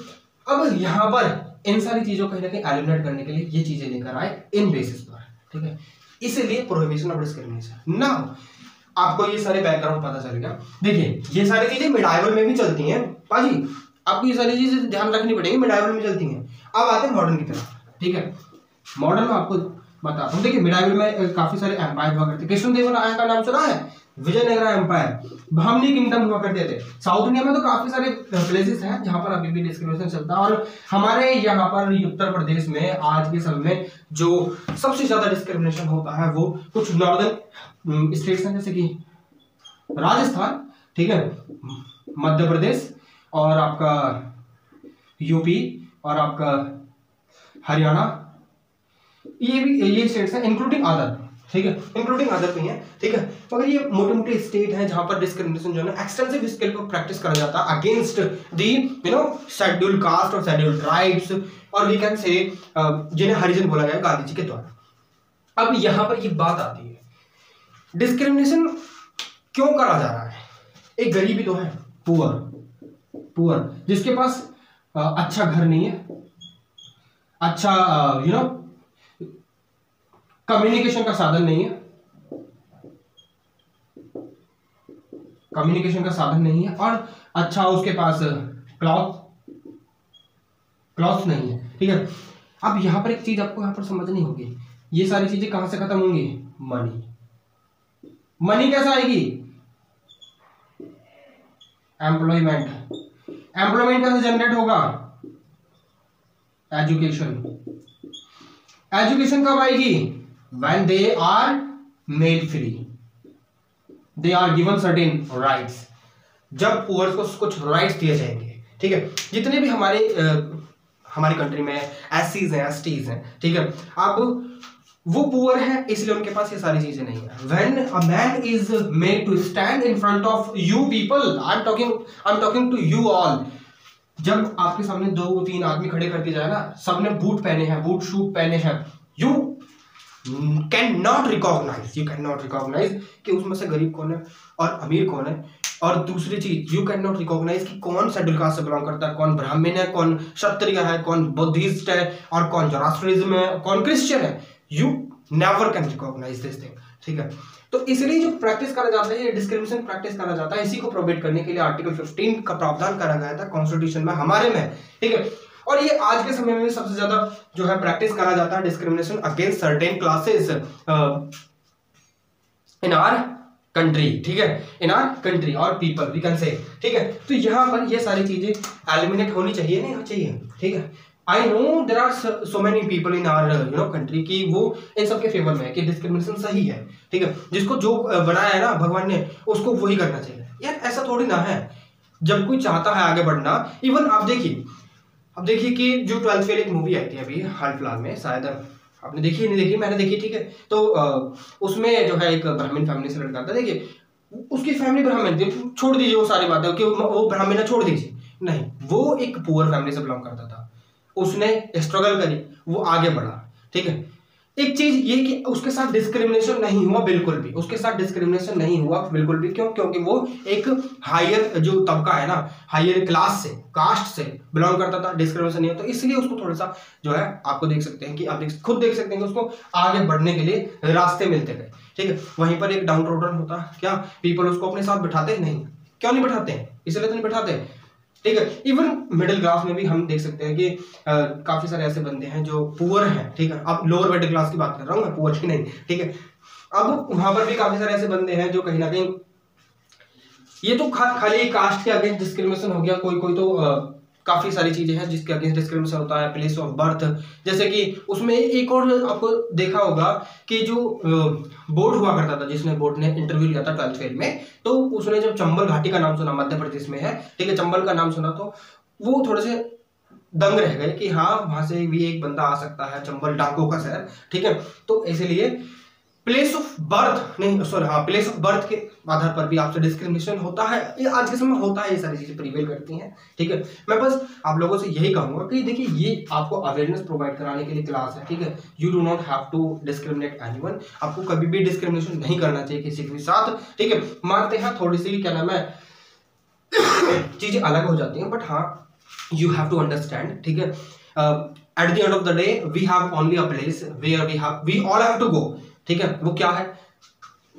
A: अब यहाँ पर इन सारी चीजों को कहीं ना कहीं एलिमिनेट करने के लिए ये चीजें लेकर आए इन बेसिस पर, ठीक है, इसीलिए प्रोहिबिशन ऑफ डिस्क्रिमिनेशन। नाउ आपको ये सारे बैकग्राउंड पता चल गया। देखिए ये सारी चीजें मिडाइवल में भी चलती हैं पाजी, आपको ये सारी चीजें ध्यान रखनी पड़ेगी, मिडाइवल में चलती हैं। अब आते हैं मॉडर्न की तरफ, ठीक है। मॉडर्न में आपको बताता हूँ, देखिए मिडाइवल में काफी सारे एम्पायर हुआ करते। कृष्णदेवराय का नाम सुना है, विजयनगरा एम्पायर, बहमनी किंगडम हुआ करते थे। साउथ इंडिया में तो काफी सारे प्लेसेस हैं जहां पर अभी भी डिस्क्रिमिनेशन चलता है, और हमारे यहाँ पर उत्तर प्रदेश में आज के समय में जो सबसे ज्यादा डिस्क्रिमिनेशन होता है वो कुछ नॉर्दर्न स्टेट्स हैं, जैसे कि राजस्थान, ठीक है, मध्य प्रदेश और आपका यूपी और आपका हरियाणा, ये स्टेट्स हैं, इंक्लूडिंग अदर, ठीक है, इंक्लूडिंग अदर भी हैं, ठीक है। मगर ये मोटे मोटे स्टेट हैं जहां पर डिस्क्रिमिनेशन जो है एक्सटेंसिव स्केल पर प्रैक्टिस करा जाता है अगेंस्ट दी शेड्यूल्ड कास्ट और शेड्यूल्ड ट्राइब्स, और वी कैन से जिन्हें हरिजन बोला गया गांधी जी के द्वारा। अब यहां पर ये बात आती है, डिस्क्रिमिनेशन क्यों करा जा रहा है? एक गरीबी तो है, पुअर जिसके पास अच्छा घर नहीं है, अच्छा कम्युनिकेशन का साधन नहीं है, और अच्छा उसके पास क्लॉथ नहीं है, ठीक है। अब यहां पर एक चीज आपको यहां पर समझनी होगी, ये सारी चीजें कहां से खत्म होंगी? मनी कैसे आएगी? एम्प्लॉयमेंट कैसे जनरेट होगा? एजुकेशन कब आएगी? when they are made free, they are given certain rights, जब पुअर्स को कुछ राइट्स दिए जाएंगे, ठीक है। जितने भी हमारी कंट्री में एससीज हैं, एसटीज हैं, ठीक है, अब वो पुअर है इसलिए उनके पास ये सारी चीजें नहीं है। when a man is made to stand in front of you people, I'm talking to you all, जब आपके सामने 2-3 आदमी खड़े कर दिए जाए ना, सबने बूट पहने हैं, बूट शूट पहने हैं, you cannot recognize कि उसमें से गरीब कौन है और अमीर कौन है, और दूसरी चीज you cannot recognize कि कौन शेड्यूल कास्ट से बिलोंग करता है, कौन ब्राह्मण है, कौन क्षत्रिय है, कौन बुद्धिस्ट है, और कौन जोरास्ट्रिज्म है, कौन क्रिश्चियन है। You never can recognize this thing, ठीक है। तो इसलिए जो प्रैक्टिस करा जाता है, ये डिस्क्रिमिनेशन प्रैक्टिस करा जाता है, इसी को प्रोहिबिट करने के लिए आर्टिकल 15 का प्रावधान करा गया था कॉन्स्टिट्यूशन में हमारे में, ठीक है। और ये आज के समय में सबसे ज्यादा जो है प्रैक्टिस करा जाता है, discrimination against certain classes in our country, ठीक है, इन आवर कंट्री और पीपल वी कैन से, ठीक है। तो यहाँ पर ये सारी चीजें एलिमिनेट होनी चाहिए, नहीं होनी चाहिए, ठीक है। I know there are so many people in our country कि वो इन सबके फेवर में है कि डिस्क्रिमिनेशन सही है, ठीक है, जिसको जो बनाया है ना भगवान ने उसको वही करना चाहिए। यार ऐसा थोड़ी ना है, जब कोई चाहता है आगे बढ़ना, इवन आप देखिए कि जो 12th फेल एक मूवी आई थी अभी हाल फिलहाल में, शायद आपने देखी नहीं देखी, मैंने देखी, ठीक है। तो उसमें जो है एक ब्राह्मण फैमिली से लड़का था, देखिए उसकी फैमिली ब्राह्मण थी, छोड़ दीजिए वो सारी बातें कि वो ब्राह्मण है, छोड़ दीजिए, नहीं, वो एक पुअर फैमिली से बिलोंग करता था, उसने स्ट्रगल करी, वो आगे बढ़ा, ठीक है। एक चीज ये कि उसके साथ डिस्क्रिमिनेशन नहीं हुआ, बिल्कुल भी उसके साथ डिस्क्रिमिनेशन नहीं हुआ, बिल्कुल भी। क्यों? क्योंकि वो एक हायर जो तबका है ना, हायर क्लास से, कास्ट से बिलोंग करता था, डिस्क्रिमिनेशन नहीं हुआ, तो इसलिए उसको थोड़ा सा जो है आपको देख सकते हैं कि आप खुद देख सकते हैं कि उसको आगे बढ़ने के लिए रास्ते मिलते गए, ठीक है। वहीं पर एक डाउन रोडर होता क्या पीपल उसको अपने साथ बिठाते नहीं, क्यों नहीं बिठाते हैं? इसलिए तो नहीं बिठाते, ठीक है। इवन मिडिल क्लास में भी हम देख सकते हैं कि काफी सारे ऐसे बंदे हैं जो पुअर हैं, ठीक है। अब लोअर मिडिल क्लास की बात कर रहा हूँ मैं, पुअर की नहीं, ठीक है। अब वहां पर भी काफी सारे ऐसे बंदे हैं जो कहीं ना कहीं, ये तो खाली कास्ट के अगेंस्ट डिस्क्रिमिनेशन हो गया, कोई तो काफी सारी चीजें हैं जिसके अगेंस्ट डिस्क्रिमिनेशन होता है, प्लेस ऑफ बर्थ, जैसे कि उसमें एक और आपको देखा होगा कि जो बोर्ड हुआ करता था, जिसने बोर्ड ने इंटरव्यू लिया था 12th फेल में, तो उसने जब चंबल घाटी का नाम सुना, मध्य प्रदेश में है, ठीक है, चंबल का नाम सुना, तो वो थोड़े से दंग रह गए कि हाँ वहां से भी एक बंदा आ सकता है, चंबल डाकों का शहर, ठीक है। तो इसलिए प्लेस ऑफ बर्थ नहीं, सॉरी, हाँ, प्लेस ऑफ बर्थ के आधार पर भी आपसे डिस्क्रिमिनेशन होता है, ये आज के समय होता है, ये सारी चीजें प्रिवेल करती हैं, ठीक है। मैं बस आप लोगों से यही कहूंगा कि देखिए ये आपको अवेयरनेस प्रोवाइड कराने के लिए क्लास है, ठीक है। You do not have to discriminate anyone, आपको कभी भी डिस्क्रिमिनेशन नहीं करना चाहिए किसी के साथ, ठीक है। मानते हैं थोड़ी सी क्या नाम है चीजें अलग हो जाती हैं, बट हाँ यू हैव टू अंडरस्टैंड, ठीक है। At the end of the day we have only a place where we all have to go, ठीक है। वो क्या है?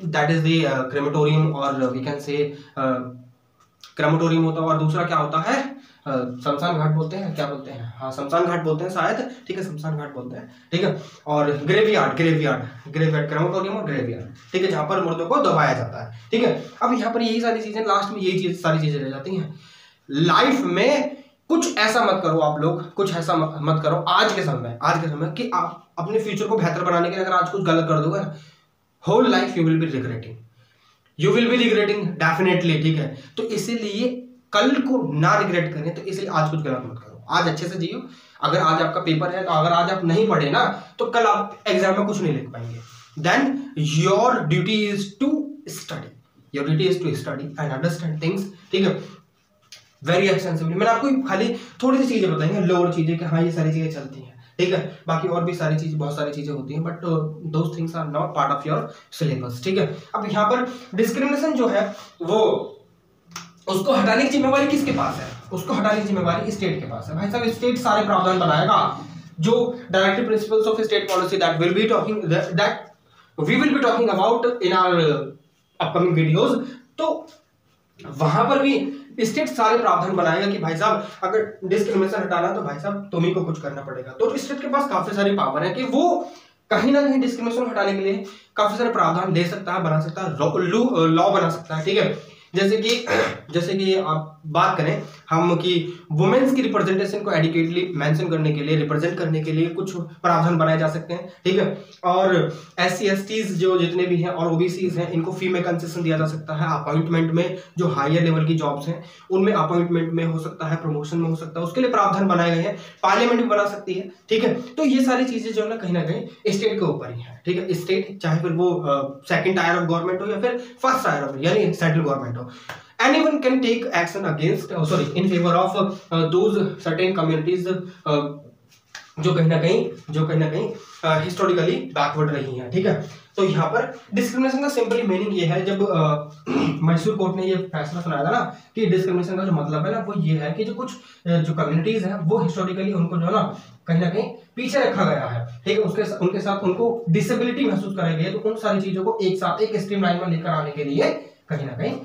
A: दैट इज द क्रेमेटोरियम, और वी कैन से क्रेमेटोरियम होता है, और दूसरा क्या होता है? शमशान घाट बोलते हैं, क्या बोलते हैं, हाँ शमशान घाट बोलते हैं शायद, ठीक है शमशान घाट बोलते हैं, ठीक है। और ग्रेवयार्ड, क्रेमेटोरियम और ग्रेवयार्ड, ठीक है, जहाँ पर मुर्दों को दबाया जाता है, ठीक है। अब यहाँ पर यही सारी चीजें, लास्ट में यही सारी चीजें रह जाती हैं। लाइफ में कुछ ऐसा मत करो आप लोग, कुछ ऐसा मत करो आज के समय कि आप अपने फ्यूचर को बेहतर बनाने के लिए अगर आज कुछ गलत कर दोगे ना, whole life you will be regretting definitely, ठीक है। तो इसीलिए कल को ना रिग्रेट करें, तो इसलिए आज कुछ गलत मत करो, आज अच्छे से जियो। अगर आज आपका पेपर है तो अगर आज आप नहीं पढ़े ना तो कल आप एग्जाम में कुछ नहीं लिख पाएंगे। Then your duty is to study and understand things, ठीक है, वेरी एक्सटेंसिवली। मैंने आपको खाली थोड़ी सी चीजें बताई हैं, लोअर चीजें कि हाँ ये सारी चीजें चलती हैं, ठीक है। बाकी और भी सारी चीजें, बहुत सारी चीजें होती हैं, but those things are not part of your syllabus, ठीक है। अब यहाँ पर डिस्क्रिमिनेशन जो है वो, उसको हटाने की जिम्मेवारी किसके पास है? उसको हटाने की जिम्मेवारी स्टेट के पास है। भाई साहब स्टेट सारे प्रावधान बनाएगा, जो directive principles of state policy that we will be talking about in our upcoming videos. तो वहां पर भी स्टेट सारे प्रावधान बनाएगा कि भाई साहब अगर डिस्क्रिमिनेशन हटाना तो भाई साहब तुम्ही को कुछ करना पड़ेगा। तो स्टेट के पास काफी सारी पावर है कि वो कहीं ना कहीं डिस्क्रिमिनेशन हटाने के लिए काफी सारे प्रावधान ले सकता है, बना सकता है, लॉ बना सकता है, ठीक है। जैसे कि आप बात करें हम कि वुमेन्स की रिप्रेजेंटेशन को एडिक्वेटली मेंशन करने के लिए, रिप्रेजेंट करने के लिए कुछ प्रावधान बनाए जा सकते हैं, ठीक है। और SC STs जो जितने भी हैं और OBCs हैं, इनको फी में कंसेशन दिया जा सकता है। अपॉइंटमेंट में जो हायर लेवल की जॉब्स हैं उनमें अपॉइंटमेंट में हो सकता है, प्रमोशन में हो सकता है, उसके लिए प्रावधान बनाए गए हैं। पार्लियामेंट भी बना सकती है, ठीक है। तो ये सारी चीजें जो है ना कहीं स्टेट के ऊपर ही है, ठीक है। स्टेट चाहे फिर वो सेकंड टायर ऑफ गवर्नमेंट हो या फिर फर्स्ट टायर ऑफ यानी सेंट्रल गवर्नमेंट हो, anyone can take action against in favor of those certain communities जो कहीं ना कहीं हिस्टोरिकली बैकवर्ड रही हैं, ठीक है। तो यहाँ पर डिस्क्रिमिनेशन का सिंपली मीनिंग ये है, जब मैसूर कोर्ट ने ये फैसला सुनाया था ना कि डिस्क्रिमिनेशन का जो मतलब है ना वो ये है कि जो कुछ जो कम्युनिटीज हैं वो हिस्टोरिकली उनको जो है ना कहीं पीछे रखा गया है, ठीक है। उनके साथ उनको डिसेबिलिटी महसूस कराई गई है। तो उन सारी चीजों को एक साथ एक स्ट्रीमलाइन में लेकर आने के लिए कहीं ना कहीं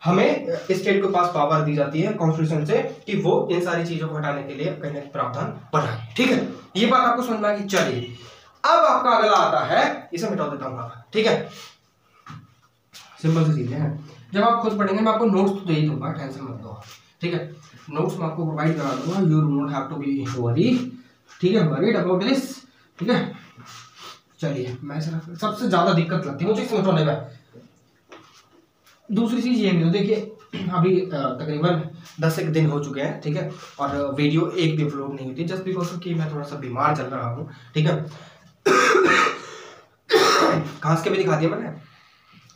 A: हमें स्टेट के पास पावर दी जाती है कॉन्स्टिट्यूशन से कि वो इन सारी चीजों को हटाने के लिए कहीं ना कहीं प्रावधान बनाए, ठीक है। ये बात आपको समझ में आ गई। चलिए अब आपका अगला आता है, इसे मिटा देता हूं, ठीक है। सिंपल सी चीजें हैं, जब आप खुद पढ़ेंगे मैं आपको नोट्स तो दे ही दूंगा, टेंशन मत लो, ठीक है। नोट्स मैं आपको प्रोवाइड करा दूंगा, you do not have to be worry, ठीक है, वरीड अबाउट दिस, ठीक है। चलिए मैं सबसे ज्यादा दिक्कत लगती है मुझे समझाने में। दूसरी चीज ये भी, देखिए अभी तकरीबन 10 एक दिन हो चुके हैं, ठीक है, और वीडियो एक भी अपलोड नहीं हुई थी, जस्ट बिकॉज कि मैं थोड़ा सा बीमार चल रहा हूँ, ठीक है। खांस के भी दिखा दिया मैंने,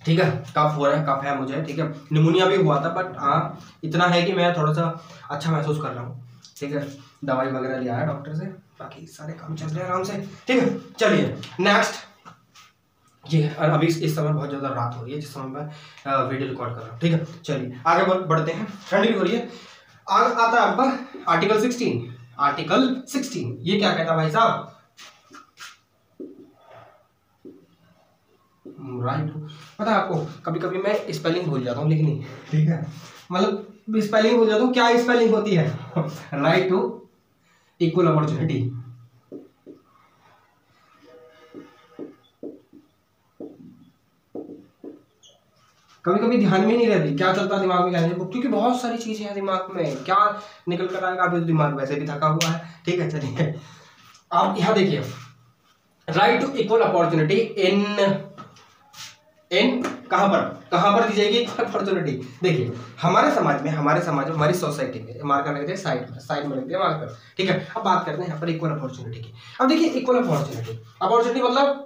A: ठीक है, कफ हो रहा है, कफ है मुझे, ठीक है। निमोनिया भी हुआ था, बट हाँ इतना है कि मैं थोड़ा सा अच्छा महसूस कर रहा हूँ, ठीक है। दवाई वगैरह लिया है डॉक्टर से, बाकी सारे काम चल रहे हैं आराम से, ठीक है। चलिए नेक्स्ट, ये अभी इस समय बहुत ज्यादा रात हो रही है जिस समय मैं वीडियो रिकॉर्ड कर रहा हूँ, ठीक है। चलिए आगे बढ़ते हैं, ठंडी भी हो रही है। आगे आता है आपका आर्टिकल 16। आर्टिकल 16 ये क्या कहता है भाई साहब? राइट, पता है आपको कभी कभी मैं स्पेलिंग भूल जाता हूँ लिखनी, ठीक है, मतलब स्पेलिंग भूल जाता हूँ, क्या स्पेलिंग होती है? Right to equal opportunity. कभी कभी ध्यान में नहीं रहती क्या चलता दिमाग में, क्या, क्योंकि बहुत सारी चीजें हैं दिमाग में, क्या निकल कर आएगा, अभी दिमाग वैसे भी थका हुआ है, ठीक है। चलिए आप यहाँ देखिए, राइट टू इक्वल अपॉर्चुनिटी इन कहां पर दी जाएगी अपॉर्चुनिटी? देखिए हमारे समाज में हमारी सोसाइटी में मार्कर लगते हैं साइड में लगते हैं मार्कर, ठीक है। अब बात करते हैं यहाँ पर इक्वल अपॉर्चुनिटी की। अब देखिए इक्वल अपॉर्चुनिटी मतलब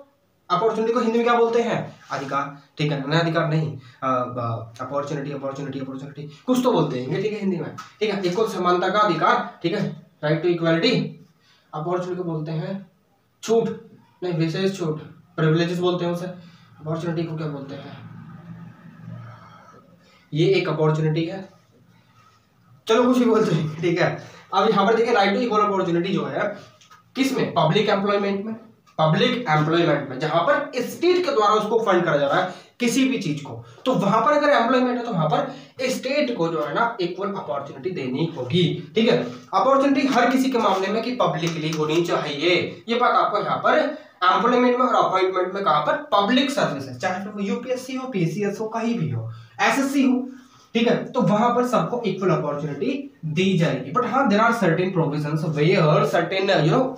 A: अपॉर्चुनिटी को हिंदी में क्या बोलते हैं? अधिकार, ठीक है, ना अधिकार नहीं, अपॉर्चुनिटी कुछ तो बोलते हैं, ठीक है, हिंदी में, ठीक है। इक्वल समानता का अधिकार, ठीक है, राइट टू इक्वालिटी। अपॉर्चुनिटी को बोलते हैं छूट, नहीं विशेष छूट, प्रिविलेजेस बोलते हैं उसे। अपॉर्चुनिटी को क्या बोलते हैं? ये एक अपॉर्चुनिटी है, चलो कुछ भी बोलते हैं, ठीक है। अब यहाँ पर देखिए राइट टू इक्वल अपॉर्चुनिटी जो है किस में? पब्लिक एम्प्लॉयमेंट में पब्लिक एम्प्लॉयमेंट में, जहां पर स्टेट के द्वारा उसको फंड करा जा रहा है किसी भी चीज को, तो वहां पर अगर एम्प्लॉयमेंट है तो वहां पर स्टेट को जो है ना इक्वल अपॉर्चुनिटी देनी होगी। ठीक है, अपॉर्चुनिटी हर किसी के मामले में कि पब्लिकली होनी चाहिए, ये बात आपको यहाँ पर एम्प्लॉयमेंट में और अपॉइंटमेंट में कहां पर पब्लिक सर्विस है, चाहे फिर वो यूपीएससी हो, पीसीएस हो, कहीं भी हो, एसएससी हो, ठीक है, तो वहां पर सबको इक्वल अपॉर्चुनिटी दी जाएगी। बट हाँ there are certain provisions where certain you know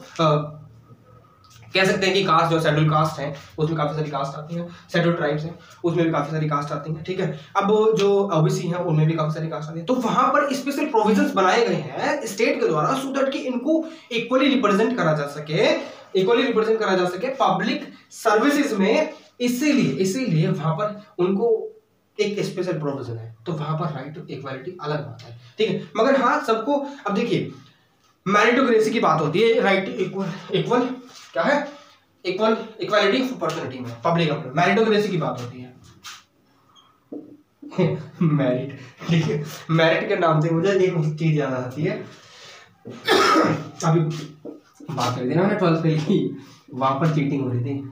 A: कह सकते हैं कि कास्ट जो शेड्यूल कास्ट है उसमें काफी सारी कास्ट आती है, शेड्यूल ट्राइब्स हैं उसमें भी काफी सारी कास्ट आती है। ठीक है, अब जो ओबीसी हैं उनमें भी काफी सारी कास्ट आती है, तो वहां पर स्पेशल प्रोविजंस बनाए गए हैं स्टेट के द्वारा सो दैट कि इनको इक्वली रिप्रेजेंट करा जा सके पब्लिक सर्विसेज में। इसीलिए वहां पर उनको एक स्पेशल प्रोविजन है, तो वहां पर राइट टू इक्वालिटी अलग बात है। ठीक है, मगर हाँ सबको, अब देखिए मेरिटोक्रेसी की बात होती है, राइट टू इक्वल क्या है, इक्वालिटी ऑफ अपॉर्चुनिटी में पब्लिक मेरिटोक्रेसी की बात होती है। मेरिट, ठीक है, मेरिट के नाम से मुझे एक चीज याद आती है, अभी बात करी थी ना मैंने 12th फेल की, वहां पर चीटिंग हो रही थी,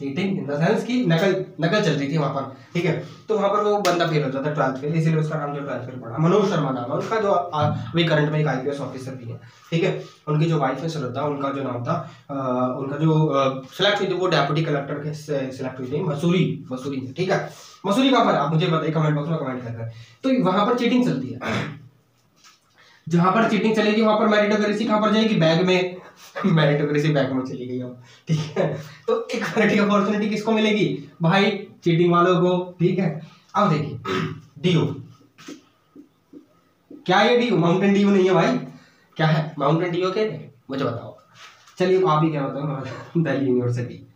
A: चीटिंग इन द सेंस की नकल चल रही थी वहां पर। ठीक है, तो वहां पर वो बंदा फेल हो जाता है 12th फेल, इसीलिए उसका नाम जो 12th फेल पड़ा, मनोज शर्मा नाम है उनका, जो अभी करंट में एक आईपीएस ऑफिसर भी है। ठीक है, उनकी जो वाइफ है श्रद्धा, उनका जो नाम था उनका जो सिलेक्ट हुई थी वो डेप्यूटी कलेक्टर के सिलेक्ट हुई थी मसूरी में। ठीक है, मसूरी कहाँ पर आप मुझे बताइए कमेंट बॉक्स में कमेंट कर। तो वहां पर चीटिंग चलती है, जहां पर चीटिंग चलेगी वहां पर मेरिटोक्रेसी कहां पर जाएगी, बैग में, मेरिटोक्रेसी बैग में चली गई अब। ठीक है, तो इक्वालिटी अपॉर्चुनिटी किसको मिलेगी भाई, चीटिंग वालों को। ठीक है, अब देखिए डीयू, क्या ये डीयू माउंटेन डीयू नहीं है भाई, क्या है माउंटेन डीयू कहते हैं मुझे बताओ, चलिए आप ही क्या बताओ। दिल्ली यूनिवर्सिटी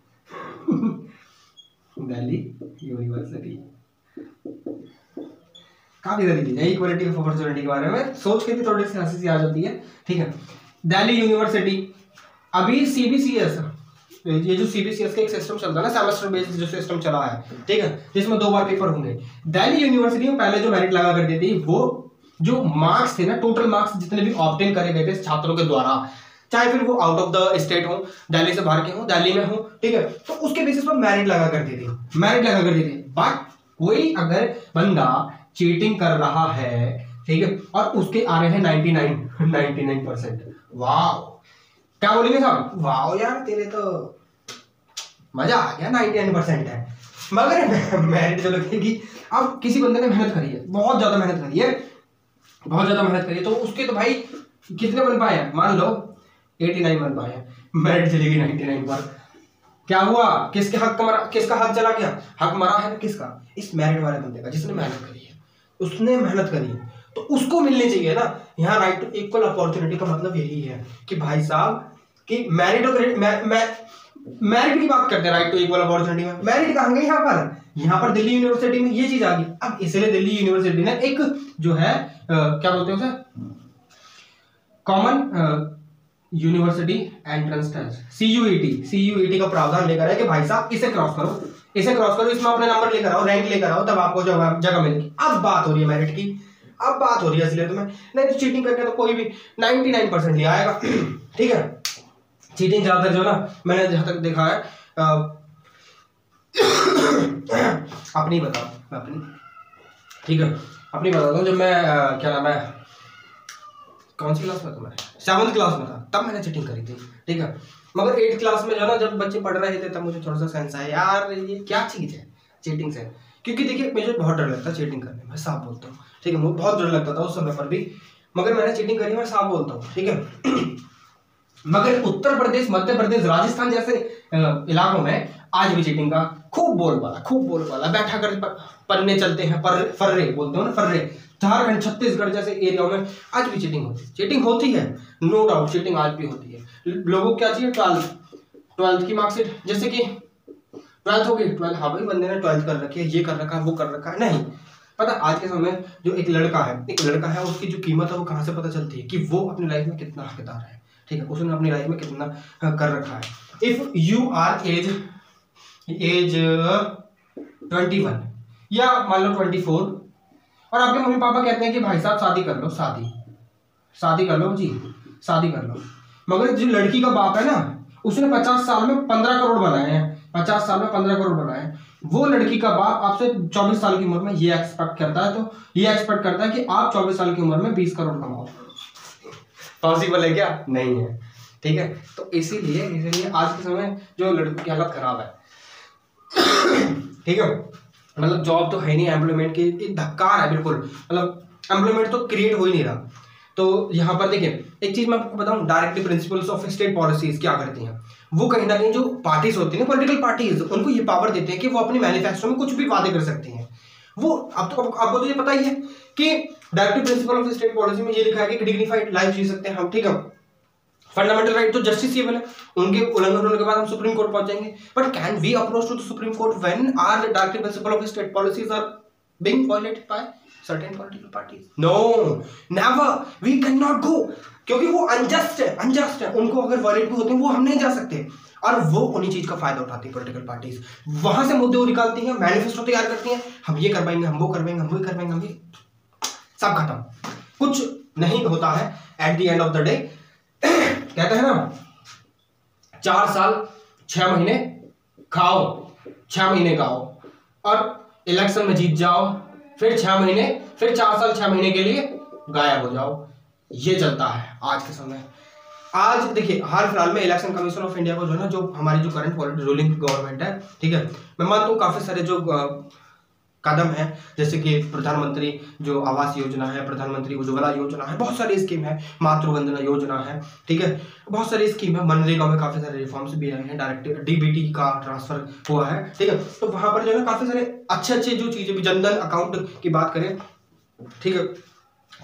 A: दिल्ली यूनिवर्सिटी काफी सारी चीजें इक्वालिटी ऑफ अपॉर्चुनिटी के बारे में सोच के भी थोड़ी सी हंसी आ जाती है। ठीक है, दिल्ली यूनिवर्सिटी अभी सीबीसीएस, ये जो सीबीसीएस का एक सिस्टम चलता है ना, सेमेस्टर बेस्ड जो सिस्टम चला है, ठीक है, जिसमें 2 बार पेपर होंगे। दिल्ली यूनिवर्सिटी में पहले जो मेरिट लगा करती थी, वो जो मार्क्स थे ना, टोटल मार्क्स जितने भी ऑब्टेन करे गए थे छात्रों के द्वारा, चाहे फिर वो आउट ऑफ द स्टेट हो, दिल्ली से बाहर के हो, दिल्ली में हो, ठीक है, तो उसके बेसिस पर मेरिट लगा करती थी। बट कोई अगर बंदा चीटिंग कर रहा है, ठीक है, और उसके आ रहे हैं 99%, वाओ, क्या बोलेंगे साहब, वाओ यार तेरे तो मजा आ गया, 99% है। मगर मेरिट जो लगेगी, अब किसी बंदे ने मेहनत करी है, बहुत ज्यादा मेहनत करी है, तो उसके तो भाई कितने बन पाए, मान लो 89 बन पाए, मेरिट चलेगी 99 पर, क्या हुआ, किसका हक चला गया, हक मरा है किसका, इस मेरिट वाले बंदे का, जिसने मेहनत करी है, उसने मेहनत करी है, तो उसको मिलनी चाहिए ना। यहाँ राइट टू इक्वल अपॉर्चुनिटी का मतलब यही है कि भाई साहब कि मेरिट की बात करते हैं, राइट टू इक्वल अपॉर्चुनिटी में मेरिट कहाँ गई, यहाँ पर दिल्ली यूनिवर्सिटी में ये चीज आ गई। अब इसलिए दिल्ली यूनिवर्सिटी ने एक जो है क्या बोलते हैं उसे, common university entrance test, CUET का प्रावधान लेकर है कि भाई साहब इसे क्रॉस करो, इसमें अपने नंबर लेकर आओ, रैंक लेकर आओ, तब आपको जगह मिलेगी। अब बात हो रही है मेरिट की, अब बात हो रही है, इसलिए तुम्हें नहीं तो चीटिंग करके तो कोई भी 99% ले आएगा। ठीक है, चीटिंग ज्यादातर जो ना मैंने जहां तक देखा है अपनी बताओ, ठीक है, अपनी बताता हूँ। जब मैं क्या नाम है, कौन सी क्लास में था, मैं 7th क्लास में था, तब मैंने चीटिंग करी थी। ठीक है, मगर 8th क्लास में जो ना जब बच्चे पढ़ रहे थे, तब मुझे थोड़ा सा सेंस आया यार ये क्या चीज है चीटिंग से, क्योंकि देखिए मुझे बहुत डर लगता है चीटिंग करने में, साफ बोलता हूँ। ठीक है, मुझे बहुत डर लगता था उस समय पर भी, मगर मैंने चीटिंग करी, मैं साफ बोलता हूँ। ठीक है, मगर उत्तर प्रदेश, मध्य प्रदेश, राजस्थान जैसे इलाकों में आज भी चीटिंग का खूब बोलबाला, बैठा कर पन्ने चलते हैं, फर्रे बोलते हो ना, फर्रे। झारखंड, छत्तीसगढ़ जैसे एरिया में आज भी चीटिंग होती है, नो डाउट चीटिंग आज भी होती है। लोगों को क्या चाहिए, 12th की मार्कशीट, जैसे कि 12th हो गई, 12th, हाँ भाई बंदे ने 12th कर रखी है, ये कर रखा है, वो कर रखा है, नहीं पता। आज के समय में जो एक लड़का है उसकी जो कीमत है वो कहाँ से पता चलती है कि वो अपनी लाइफ में कितना हकदार है। ठीक है, उसने अपनी लाइफ में कितना कर रखा है। इफ यू आर एज 21 या मान लो 24 और आपके मम्मी पापा कहते हैं कि भाई साहब शादी कर लो, शादी कर लो जी, शादी कर लो, मगर जो लड़की का बाप है ना उसने 50 साल में 15 करोड़ बनाए हैं, 50 साल में 15 करोड़ बनाए हैं। वो लड़की का बाप आपसे 24 साल की उम्र में ये एक्सपेक्ट करता है, तो ये एक्सपेक्ट करता है कि आप 24 साल की उम्र में 20 करोड़ कमाओ। पॉसिबल है क्या? नहीं है। ठीक है, तो इसीलिए आज के समय जो लड़कों की हालत खराब है। ठीक है, मतलब जॉब तो है नहीं, एम्प्लॉयमेंट की धक्कार है बिल्कुल, मतलब एम्प्लॉयमेंट तो क्रिएट हो ही नहीं रहा। तो यहाँ पर देखिए एक चीज मैं आपको बताऊं, directly principles of state policies क्या करती हैं, वो कहीं ना कहीं जो पार्टीज होती है, पॉलिटिकल पार्टीज, उनको ये पावर देते हैं कि वो अपनी मैनिफेस्टो में कुछ भी वादे कर सकती हैं। वो आपको तो ये पता ही है कि directly principle of state policy में ये लिखा है कि डिग्निफाइड लाइफ जी सकते हैं हम। ठीक है, फंडामेंटल राइट तो जस्टिसएबल है, उनके उल्लंघन होने के बाद हम सुप्रीम कोर्ट पहुंच जाएंगे। But can we approach to the Supreme Court when are directly principle of state policies are being violated by certain political parties? No, never, we cannot go, क्योंकि वो अनजस्ट है, उनको अगर वायलेट भी होते हैं वो हम नहीं जा सकते, और वो उन्हीं चीज का फायदा उठाती है पॉलिटिकल पार्टीज, वहां से मुद्दे वो निकालती हैं, मैनिफेस्टो तैयार करती हैं, हम ये करवाएंगे, हम वो करवाएंगे, हम वो करवाएंगे, हम ये, सब खत्म, कुछ नहीं होता है at the end of the day. कहते हैं ना 4 साल 6 महीने खाओ, 6 महीने खाओ और इलेक्शन में जीत जाओ, फिर 6 महीने, फिर 4 साल 6 महीने के लिए गायब हो जाओ। ये चलता है आज के समय। आज देखिए हाल फिलहाल में इलेक्शन कमीशन ऑफ इंडिया को जो है ना, जो हमारी जो करंट रूलिंग गवर्नमेंट है, ठीक है, मैं मानता हूँ काफी सारे जो कदम है, जैसे कि प्रधानमंत्री जो आवास योजना है, प्रधानमंत्री उज्ज्वला योजना है, बहुत सारी स्कीम है, मातृ वंदना योजना है, ठीक है, बहुत सारी स्कीम है, मनरेगा में काफी सारे रिफॉर्म्स भी आए हैं, डायरेक्ट डीबीटी का ट्रांसफर हुआ है, ठीक है, तो वहां पर जो है काफी सारे अच्छे जो चीजें भी, जनधन अकाउंट की बात करें, ठीक है,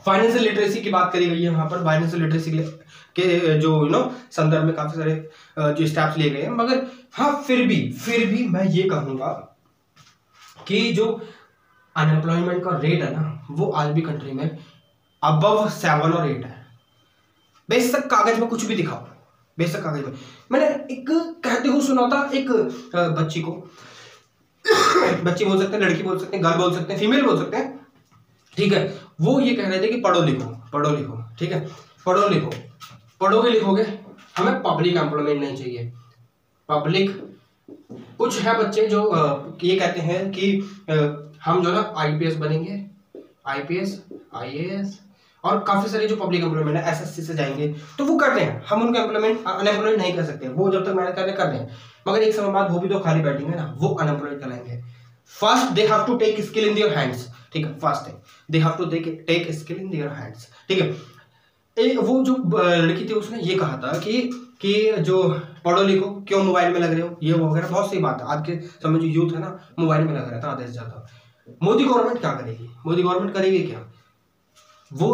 A: फाइनेंशियल लिटरेसी की बात करी गई है, वहां पर फाइनेंशियल लिटरेसी के जो संदर्भ में काफी सारे जो स्टेप्स लिए गए हैं। मगर हाँ, फिर भी मैं ये कहूंगा कि जो अनएम्प्लॉयमेंट का रेट है ना, वो आज भी कंट्री में अबव 7 और 8 है। बेशक कागज में कुछ भी दिखाओ, बेशक कागज में, मैंने एक कहते हुए सुना था, एक बच्ची को, बच्ची बोल सकते हैं, लड़की बोल सकते हैं, गर्ल बोल सकते हैं, फीमेल बोल सकते हैं, ठीक है, वो ये कह रहे थे कि पढ़ो लिखो, ठीक है, पढ़ो लिखो, पढ़ोगे लिखोगे, हमें पब्लिक एम्प्लॉयमेंट नहीं चाहिए। पब्लिक कुछ है बच्चे जो ये कहते हैं कि हम जो ना आईपीएस बनेंगे, आईपीएस, आईएएस, और काफी सारी जो पब्लिक एम्प्लॉयमेंट है एसएससी से जाएंगे, तो वो करते हैं, हम उनको अनएम्प्लॉयड नहीं कर सकते, वो जब तक मेहनत कर रहे हैं, मगर एक समय बाद वो भी तो खाली बैठेंगे ना, वो अनएम्प्लॉयड कहलाएंगे। First they have to take skill in their hands, ठीक है, first thing they have to take skill in their hands, ठीक है। वो जो लड़की थी उसने ये कहा था कि जो पढ़ो लिखो, क्यों मोबाइल में लग रहे हो, ये वगैरह, बहुत सही बात है। आज के समय जो यूथ है ना, मोबाइल में लग रहा था आधे से ज्यादा। मोदी गवर्नमेंट क्या करेगी? मोदी गवर्नमेंट करेगी क्या? वो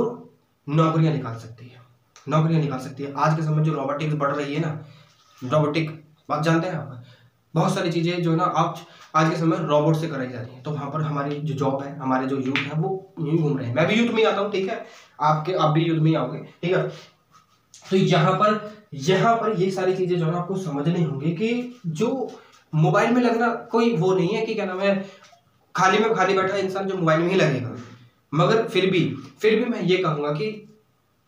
A: नौकरियां निकाल सकती है, नौकरियां निकाल सकती है। आज के समय जो रोबोटिक्स बढ़ रही है ना, रोबोटिक बात जानते हैं आप, बहुत सारी चीजें जो ना आज के समय रोबोट से कराई जा रही है, तो वहां पर हमारी जो जॉब है, हमारे जो यूथ है वो यूं घूम रहे हैं। मैं भी यूथ में आता हूँ, ठीक है, आप भी यूथ में आओगे, ठीक है। तो यहाँ पर ये सारी चीजें जो है आपको समझनी होंगी कि जो मोबाइल में लगना कोई वो नहीं है कि क्या नाम है, खाली बैठा इंसान जो मोबाइल में ही लगेगा। मगर फिर भी मैं ये कहूंगा कि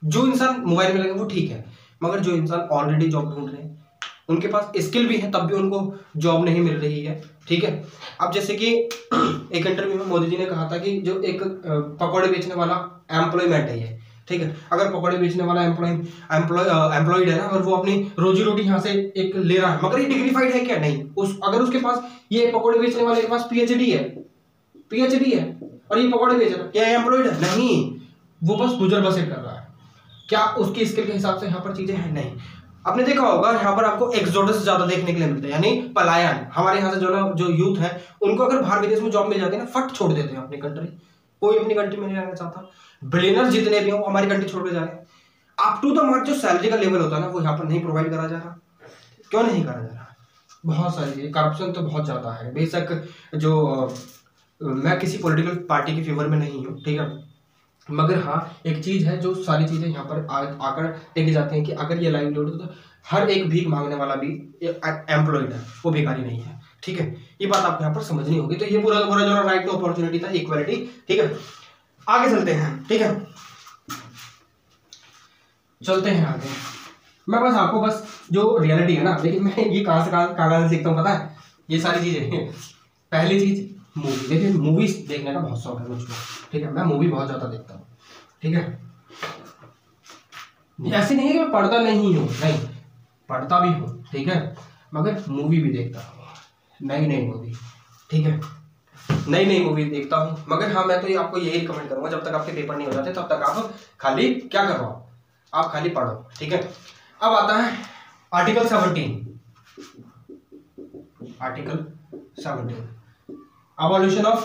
A: जो इंसान मोबाइल में लगे वो ठीक है, मगर जो इंसान ऑलरेडी जॉब ढूंढ रहे हैं, उनके पास स्किल भी है, तब भी उनको जॉब नहीं मिल रही है, ठीक है। अब जैसे कि एक इंटरव्यू में मोदी जी ने कहा था कि जो एक पकौड़े बेचने वाला एम्प्लॉयमेंट है ये, ठीक है, अगर पकौड़े बेचने वाला एम्प्लॉयड है ना, अगर वो अपनी रोजी रोटी यहाँ से एक ले रहा है, मगर ये डिग्निफाइड है क्या? नहीं। अगर उसके पास, ये पकौड़े बेचने वाले के पास पीएचडी है और ये पकौड़े बेच रहा है, क्या एम्प्लॉयड है? नहीं, वो बस गुजर बसर कर रहा है। क्या उसकी स्किल के हिसाब से यहाँ पर चीजें हैं? नहीं। आपने देखा होगा यहाँ पर आपको एक्सोडस ज्यादा देखने के लिए मिलता है, यानी पलायन। हमारे यहाँ से जो यूथ है, उनको अगर बाहर विदेश में जॉब मिल जाती है ना, फट छोड़ देते हैं अपनी कंट्री। कोई अपनी कंट्री में नहीं रहना चाहता। बिलियनर जितने भी हो हमारी कंट्री छोड़ के जा रहे हैं। अप टू द मार्क जो सैलरी का लेवल होता है ना, वो यहाँ पर नहीं प्रोवाइड करा जा रहा। क्यों नहीं करा जा रहा? बहुत सारी करप्शन तो बहुत ज्यादा है। बेशक जो मैं किसी पॉलिटिकल पार्टी के फेवर में नहीं हूँ, ठीक है, मगर हाँ एक चीज है, जो सारी चीजें यहाँ पर आकर टेके जाते हैं कि अगर ये लाइवलीहुड, तो हर एक भीख मांगने वाला भी एम्प्लॉयड है, वो भिखारी नहीं है, ठीक है। ये बात आपको यहाँ पर समझनी होगी। तो ये पूरा जो राइट टू अपॉर्चुनिटी था, इक्वालिटी, ठीक है। आगे चलते हैं, ठीक है, चलते हैं आगे। मैं बस आपको जो रियलिटी है ना, देखिए मैं ये कहाँ से कहाँ से सीखता हूँ पता है, ये सारी चीजें। पहली चीज मूवी, देखिए मूवीज देखने का बहुत शौक है मुझको, ठीक है, मैं मूवी बहुत ज्यादा देखता हूँ, ठीक है। ऐसे नहीं है कि मैं पढ़ता नहीं हूँ, नहीं पढ़ता भी हूँ, ठीक है, मगर मूवी भी देखता हूँ, नई नई मूवी, ठीक है, नई नई मूवी देखता हूँ। मगर हाँ मैं तो ये आपको यही रिकमेंड करूंगा, जब तक आपके पेपर नहीं हो जाते तब तक आप खाली क्या करो, आप खाली पढ़ो, ठीक है। अब आता है article 17, article 17 abolition of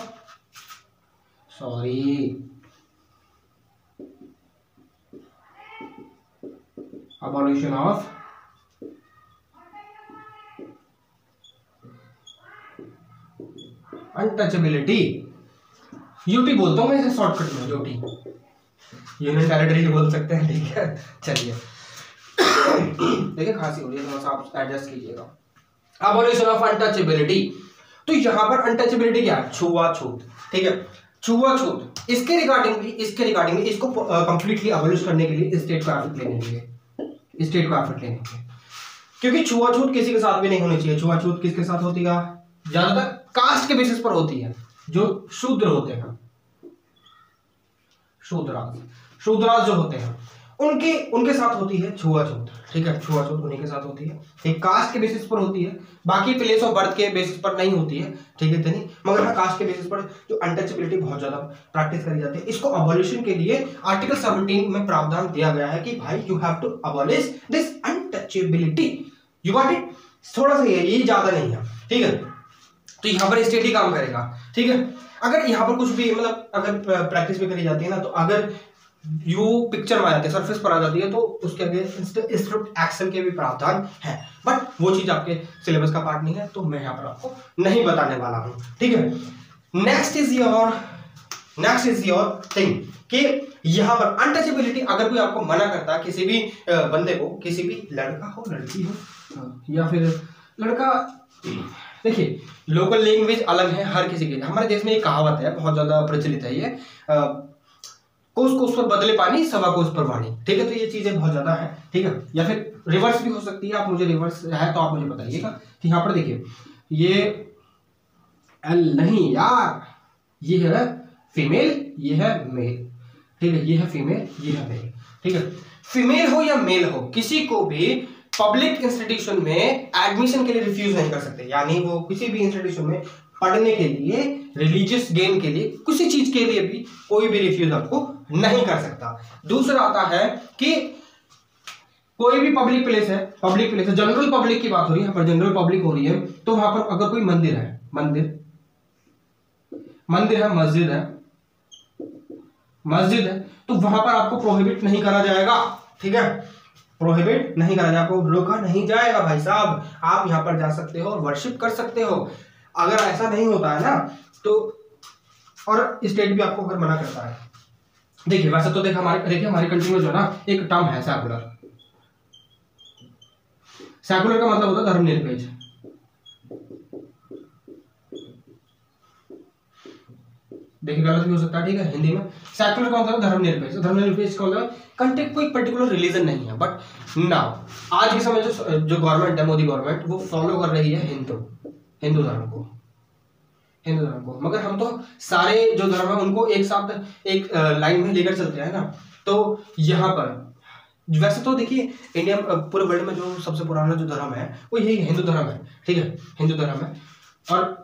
A: untouchability, UT बोलता हूँ मैं इसे शॉर्टकट में, यूटी, यूनियन टेरिटरी बोल सकते हैं, ठीक है। चलिए देखिए खांसी हो रही है, थोड़ा सा आप एडजस्ट कीजिएगा। अबॉलिशन ऑफ अनटचेबिलिटी, तो यहाँ पर अनटचेबिलिटी क्या है, छुआछूत, ठीक है, छुआछूत, इसके रिगार्डिंग भी इसको कंप्लीटली अबॉलिश करने के लिए स्टेट को एफर्ट लेने के लिए, क्योंकि छुआछूत किसी के साथ भी नहीं होनी चाहिए। छुआछूत किसके साथ होती है, ज्यादातर कास्ट के बेसिस पर होती है, जो शूद्र होते हैं, शूद्राज जो होते हैं उनके साथ होती है छुआछूत, ठीक है, छुआछूत उन्हीं के साथ होती है, एक कास्ट के बेसिस पर होती है, बाकी प्लेस ऑफ बर्थ के बेसिस पर नहीं होती है, ठीक है, नहीं, मगर हाँ कास्ट के बेसिस पर जो अनटचेबिलिटी बहुत ज्यादा प्रैक्टिस करी जाती है, इसको अबॉलिशन के लिए आर्टिकल 17 में प्रावधान दिया गया है कि भाई you have to abolish this untouchability, you got it, थोड़ा सा ये ज्यादा नहीं है, ठीक है। तो यहाँ पर स्टेट ही काम करेगा, ठीक है। अगर यहाँ पर कुछ भी मतलब अगर प्रैक्टिस भी करी जाती है ना, तो अगर यू पिक्चर में आ जाती है, सरफेस पर आ जाती है, तो उसके आगे स्ट्रिक्ट एक्शन के भी प्रावधान है, बट वो चीज आपके सिलेबस का पार्ट नहीं है, तो मैं यहाँ पर आपको नहीं बताने वाला हूँ, ठीक है। नेक्स्ट इज योर थिंग कि यहाँ पर अनटचेबिलिटी अगर कोई आपको मना करता है, किसी भी बंदे को, किसी भी लड़का हो लड़की हो या फिर लड़का, देखिए लोकल लैंग्वेज अलग है हर किसी के लिए। हमारे देश में एक कहावत है बहुत ज्यादा प्रचलित है, ये कोस कोस पर बदले पानी, सवा कोस पर वाणी, ठीक है। तो ये चीजें बहुत ज्यादा है, ठीक है, या फिर रिवर्स भी हो सकती है। आप मुझे रिवर्स है तो आप मुझे बताइएगा कि यहाँ पर देखिए ये एल नहीं यार, ये है फीमेल, ये है मेल, ठीक है, ये है फीमेल, ये है मेल, ठीक है। फीमेल हो या मेल हो, किसी को भी पब्लिक इंस्टीट्यूशन में एडमिशन के लिए रिफ्यूज नहीं कर सकते, यानी वो किसी भी इंस्टीट्यूशन में पढ़ने के लिए, रिलीजियस गेन के लिए, किसी चीज के लिए भी कोई भी रिफ्यूज आपको नहीं कर सकता। दूसरा आता है कि कोई भी पब्लिक प्लेस है, जनरल पब्लिक की बात हो रही है, पर जनरल पब्लिक हो रही है, तो वहां पर अगर कोई मंदिर है, मस्जिद है, तो वहां पर आपको प्रोहिबिट नहीं करा जाएगा, ठीक है, प्रोहिबिट नहीं करा जाएगा, आपको रोका नहीं जाएगा भाई साहब, आप यहाँ पर जा सकते हो और वर्शिप कर सकते हो। अगर ऐसा नहीं होता है ना, तो और स्टेट भी आपको अगर मना करता है, देखिए वैसे तो देखिए हमारी कंट्री में जो है ना एक टर्म है सेकुलर का मतलब होता है धर्मनिरपेक्ष। देखिए गलत भी हो सकता है, ठीक है, हिंदी में सेकुलर का मतलब धर्मनिरपेक्ष। धर्मनिरपेक्ष का मतलब कंट्री कोई पर्टिकुलर रिलीजन नहीं है, बट नाउ आज के समय जो गवर्नमेंट है, मोदी गवर्नमेंट, वो फॉलो कर रही है हिंदू धर्म को, मगर हम तो सारे जो धर्म है उनको एक साथ एक लाइन में लेकर चलते हैं ना। तो यहाँ पर वैसे तो देखिए इंडिया पूरे वर्ल्ड में जो सबसे पुराना जो धर्म है वो यही हिंदू धर्म है, ठीक है, हिंदू धर्म है। और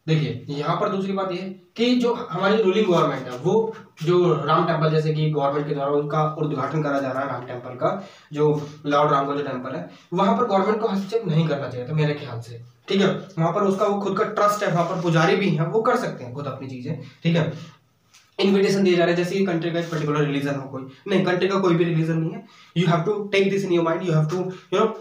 A: देखिए यहाँ पर दूसरी बात ये कि जो हमारी रूलिंग गवर्नमेंट है, वो जो राम टेम्पल, जैसे कि गवर्नमेंट के द्वारा उनका उद्घाटन करा जा रहा है राम टेम्पल का, जो लॉर्ड राम का जो टेम्पल है, वहां पर गवर्नमेंट को हस्तक्षेप नहीं करना चाहिए था मेरे ख्याल से, ठीक है। वहां पर उसका वो खुद का ट्रस्ट है, वहां पर पुजारी भी है, वो कर सकते हैं खुद अपनी चीजें, ठीक है। इन्विटेशन दिए जा रहे हैं, जैसे कंट्री का एक पर्टिकुलर रिलीजन हो, कोई नहीं, कंट्री का कोई भी रिलीजन नहीं है, you have to take this in your mind, you have to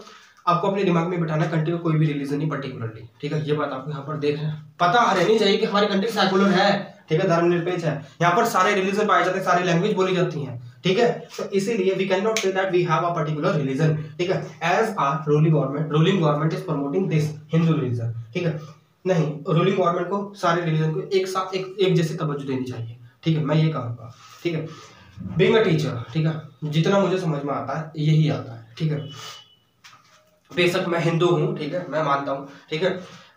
A: आपको अपने दिमाग में बिठाना, कंट्री का कोई भी रिलीजन नहीं पर्टिकुलरली, ठीक है। ये बात आपको यहाँ पर देखना पता रहनी चाहिए कि हमारी कंट्री सेकुलर है, ठीक है, धर्मनिरपेक्ष है, यहाँ पर सारे रिलीजन पाए जाते हैं, सारी लैंग्वेज बोली जाती हैं, ठीक है। तो इसीलिए we can not say that we have a particular religion, ठीक है, as our ruling government is promoting this Hindu religion, ठीक है। नहीं, रूलिंग गवर्नमेंट को सारे रिलीजन को एक साथ एक जैसी तवज्जो देनी चाहिए, ठीक है, मैं ये कहूँगा, ठीक है। बीइंग अ टीचर, ठीक है, जितना मुझे समझ में आता है यही आता है, ठीक है। बेशक मैं हिंदू हूँ, ठीक है, मैं मानता हूँ, ठीक है।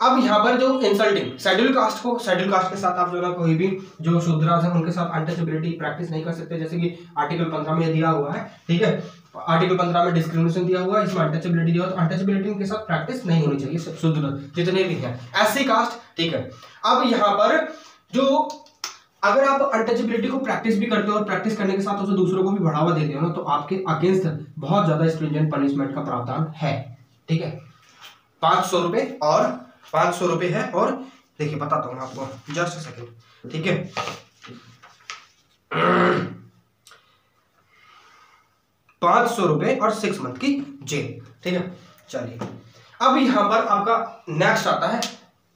A: अब यहाँ पर जो इंसल्टिंग शेड्यूल कास्ट के साथ आप जो ना कोई भी जो शूद्रास है उनके साथ अनटचेबिलिटी प्रैक्टिस नहीं कर सकते, जैसे कि आर्टिकल 15 में दिया हुआ है, ठीक है। आर्टिकल 15 में डिस्क्रिमिनेशन दिया हुआ है, इसमें अनटचेबिलिटी दिया हुआ है, तो अनटचेबिलिटी के साथ प्रैक्टिस नहीं होनी चाहिए शूद्र जितने भी हैं, एससी कास्ट, ठीक है। अब यहाँ पर जो अगर आप अनटचेबिलिटी को प्रैक्टिस भी करते हो और प्रैक्टिस करने के साथ उसे दूसरों को भी बढ़ावा देते हो ना, तो आपके अगेंस्ट बहुत ज्यादा स्ट्रिंजेंट पनिशमेंट का प्रावधान है, ठीक है। 500 रुपए और 500 रुपए है, और देखिए बताता हूं आपको जस्ट सेकंड, ठीक है। 500 रुपए और 6 मंथ की जेल, ठीक है। चलिए अब यहां पर आपका नेक्स्ट आता है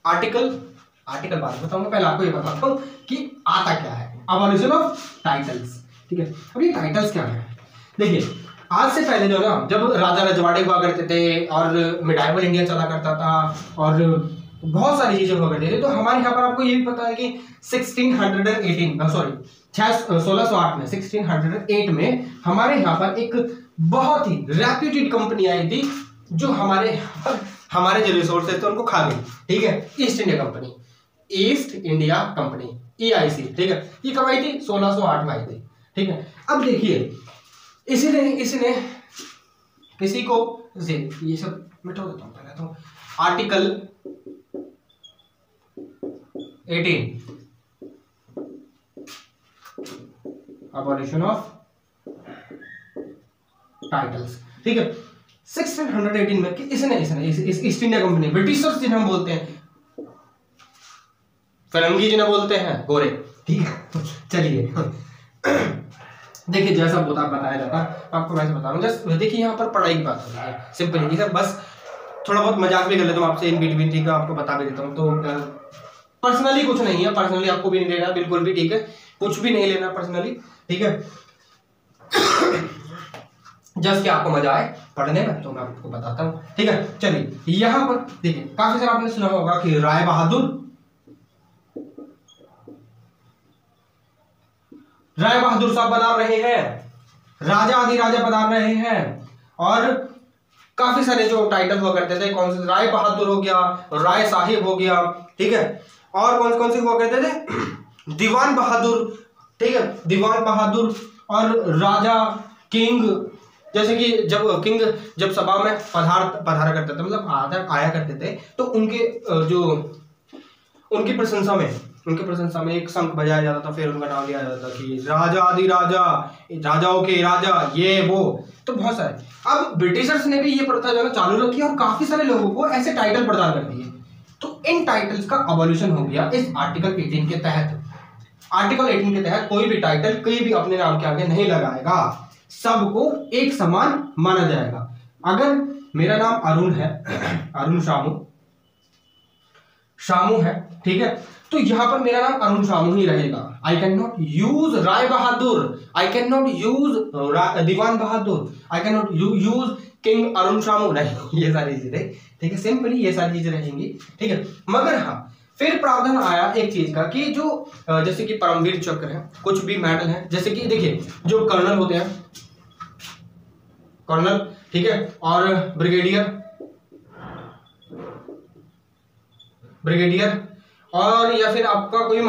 A: आर्टिकल बाद में बताऊंगा, पहले आपको ये बताता हूं कि आता क्या है, अबॉलिशन ऑफ टाइटल्स, ठीक है। अब ये टाइटल्स क्या है, देखिए आज से पहले जो ना जब राजा रजवाड़े हुआ करते थे और मिडाइवल इंडिया चला करता था और बहुत सारी चीजें हुआ करती थी, तो हमारे यहाँ पर आपको ये भी पता है कि 1608 में 1608 में हमारे यहाँ पर एक बहुत ही रेप्यूटेड कंपनी आई थी जो हमारे यहाँ पर हमारे जो रिसोर्सेज थे उनको खा गई, ठीक है। ईस्ट इंडिया कंपनी EIC, ठीक है। ये कब आई थी? 1608 में आई थी, ठीक है। अब देखिए इसी को ये सब मिटा देता हूं पहले तो। आर्टिकल 18 अबॉलिशन ऑफ टाइटल्स, ठीक है। 1618 में इसने ईस्ट इंडिया कंपनी, ब्रिटिशर्स जिन्हें हम बोलते हैं, फिरंगी जिन्हें बोलते हैं गोरे, ठीक है। चलिए देखिए जैसा बताया जाता आपको वैसे बता रहा हूँ। जस्ट देखिए यहाँ पर पढ़ाई की बात हो रही है, सिंपल है, बस थोड़ा बहुत मजाक भी कर लेता हूँ आपसे इन बिटवीन, ठीक है, आपको बता भी देता हूँ। तो पर्सनली कुछ नहीं है, पर्सनली आपको भी नहीं लेना बिल्कुल भी, ठीक है, कुछ भी नहीं लेना पर्सनली, ठीक है। जस्ट कि आपको मजा आए पढ़ने में, तो मैं आपको बताता हूँ, ठीक है। चलिए यहाँ पर देखिए काफी सारा आपने सुना होगा कि राय बहादुर साहब पधार रहे हैं, राजा अधिराजा पधार रहे हैं, और काफी सारे जो टाइटल हुआ करते थे, कौन से राय बहादुर हो गया, राय साहिब हो गया, ठीक है, और कौन से हुआ करते थे, दीवान बहादुर, ठीक है, दीवान बहादुर और राजा किंग, जैसे कि जब सभा में पधारा करते थे, मतलब आया करते थे, तो उनकी प्रशंसा में एक शंख बजाया जाता था, फिर उनका नाम लिया जाता था कि राजा अधिराजा, राजाओं के राजा, ये वो, तो बहुत सारे। अब ब्रिटिशर्स ने भी ये प्रथा जो है चालू रखी और काफी सारे लोगों को ऐसे टाइटल प्रदान कर दिए, तो इन टाइटल्स का अबॉल्यूशन हो गया इस आर्टिकल 18 के तहत। आर्टिकल 18 के तहत कोई भी टाइटल कोई भी अपने नाम के आगे नहीं लगाएगा, सबको एक समान माना जाएगा। अगर मेरा नाम अरुण है, अरुण शामू है, ठीक है, तो यहां पर मेरा नाम अरुण शामू ही रहेगा। I can not use Rai Bahadur, I can not use Diwan Bahadur, I can not use king Arun Shamu, नहीं, ये सारी चीजें, ठीक है, सिंपली ये सारी चीजें रहेंगी, ठीक है। मगर हाँ फिर प्रावधान आया एक चीज का कि जो जैसे कि परमवीर चक्र है, कुछ भी मेडल है, जैसे कि देखिए जो कर्नल होते हैं, कर्नल, ठीक है, और ब्रिगेडियर और या फिर आपका कोई भी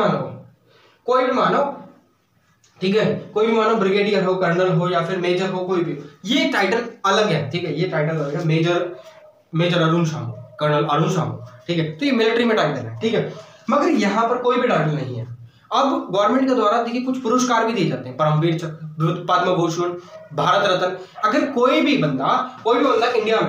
A: मानो, ठीक है, कोई भी मानो, ब्रिगेडियर हो, कर्नल हो या फिर मेजर हो, कोई भी, ये टाइटल अलग है, ठीक है, ये टाइटल अलग है। मेजर अरुण शामू, कर्नल अरुण शामू, ठीक है, तो ये मिलिट्री में टाइटल है, ठीक है। मगर यहाँ पर कोई भी टाइटल नहीं है। अब गवर्नमेंट के द्वारा देखिए कुछ पुरस्कार भी दिए जाते हैं, परमवीर चक्र, पद्म भूषण, भारत रत्न। अगर कोई भी बंदा इंडिया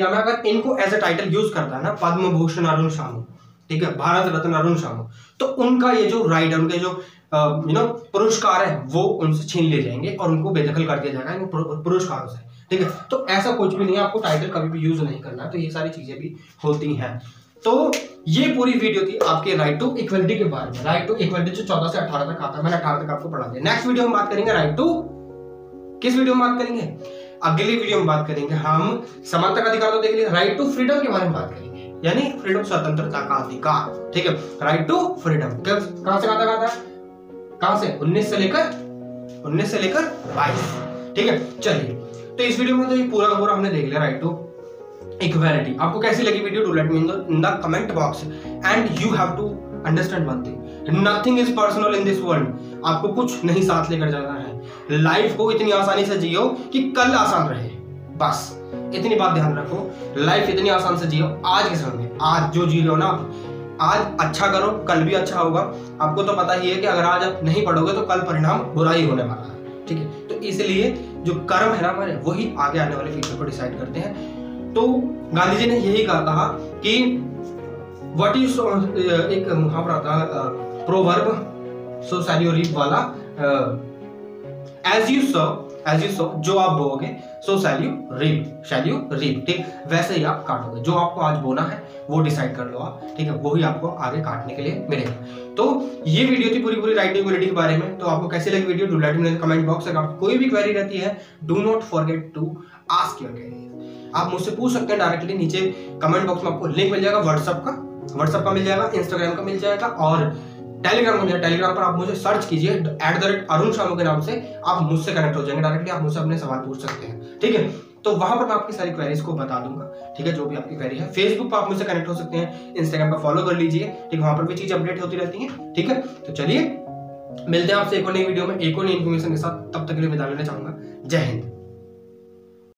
A: में अगर इनको एज ए टाइटल यूज करता है ना, पद्म भूषण अरुण शामू, ठीक है, भारत रत्न अरुण शामू, तो उनका ये जो राइट है, उनके जो पुरस्कार है वो उनसे छीन लिए जाएंगे और उनको बेदखल कर दिया जाएगा इन पुरस्कारों से, ठीक है। तो ऐसा कुछ भी नहीं है, आपको टाइटल कभी भी यूज नहीं करना है, तो ये सारी चीजें भी होती हैं। तो ये पूरी वीडियो थी आपके राइट टू इक्वलिटी के बारे में। राइट टू इक्वलिटी जो 14 से 18 तक आता है, मैंने 18 तक आपको पढ़ा दिया। नेक्स्ट वीडियो में बात करेंगे राइट टू, किस वीडियो में बात करेंगे, अगली वीडियो में बात करेंगे हम समानता का अधिकार, तो देख लीजिए, राइट टू फ्रीडम के बारे में बात करेंगे, यानी फ्रीडम, स्वतंत्रता का अधिकार, ठीक है, राइट टू फ्रीडम। कहां से कहां तक आता है, कहां से 19 से लेकर 22, ठीक है। चलिए तो इस वीडियो में तो ये पूरा हमने देख लिया राइट टू इक्वालिटी। आपको कैसी लगी video, do let me in the comment box. And you have to understand one thing, nothing is personal in this world. आपको कुछ नहीं साथ लेकर जाना है। लाइफ को इतनी आसानी से जियो कि कल आसान रहे, बस इतनी बात ध्यान रखो। लाइफ इतनी आसान से जियो आज के समय में, आज जो जी लो ना, आज अच्छा करो, कल भी अच्छा होगा। आपको तो पता ही है कि अगर आज आप नहीं पढ़ोगे तो कल परिणाम बुरा ही होने वाला है, ठीक है। तो इसलिए जो कर्म है ना हमारे, वही आगे आने वाले फ्यूचर को डिसाइड करते हैं। तो गांधी जी ने यही कहा कि व्हाट यू सो, एक मुहावरा था proverb, so shall you reap वाला, एज यू सो जो आप बोओगे, सो शैल यू रीप, ठीक। वैसे ही आप काटोगे। जो आपको आज बोना है वो डिसाइड कर लो आप, ठीक है, वही आपको आगे काटने के लिए मिलेगा। तो ये वीडियो थी पूरी राइटिंग क्वालिटी के बारे में। तो आपको कैसी लगी video, do let me know in the comment box. अगर आपको कोई भी क्वेरी रहती है, do not forget to ask your queries. आप मुझसे पूछ सकते हैं डायरेक्टली, नीचे कमेंट बॉक्स में आपको लिंक मिल जाएगा व्हाट्सएप का मिल जाएगा, इंस्टाग्राम का मिल जाएगा और टेलीग्राम का मिल जाएगा। टेलीग्राम पर आप मुझे सर्च कीजिए @अरुण शानू के नाम से, आप मुझसे कनेक्ट हो जाएंगे डायरेक्टली। आप मुझसे अपने सवाल पूछ सकते हैं, ठीक है। तो वहां पर मैं आपकी सारी क्वेरीज को बता दूंगा, ठीक है, जो भी आपकी क्वेरी है। फेसबुक पर आप मुझसे कनेक्ट हो सकते हैं, इंस्टाग्राम पर फॉलो कर लीजिए, ठीक, वहां पर भी चीजें अपडेट होती रहती हैं, ठीक है। तो चलिए मिलते हैं आपसे एक और नई वीडियो में एक और नई इन्फॉर्मेशन के साथ। तब तक के लिए विदा लेना चाहूंगा। जय हिंद।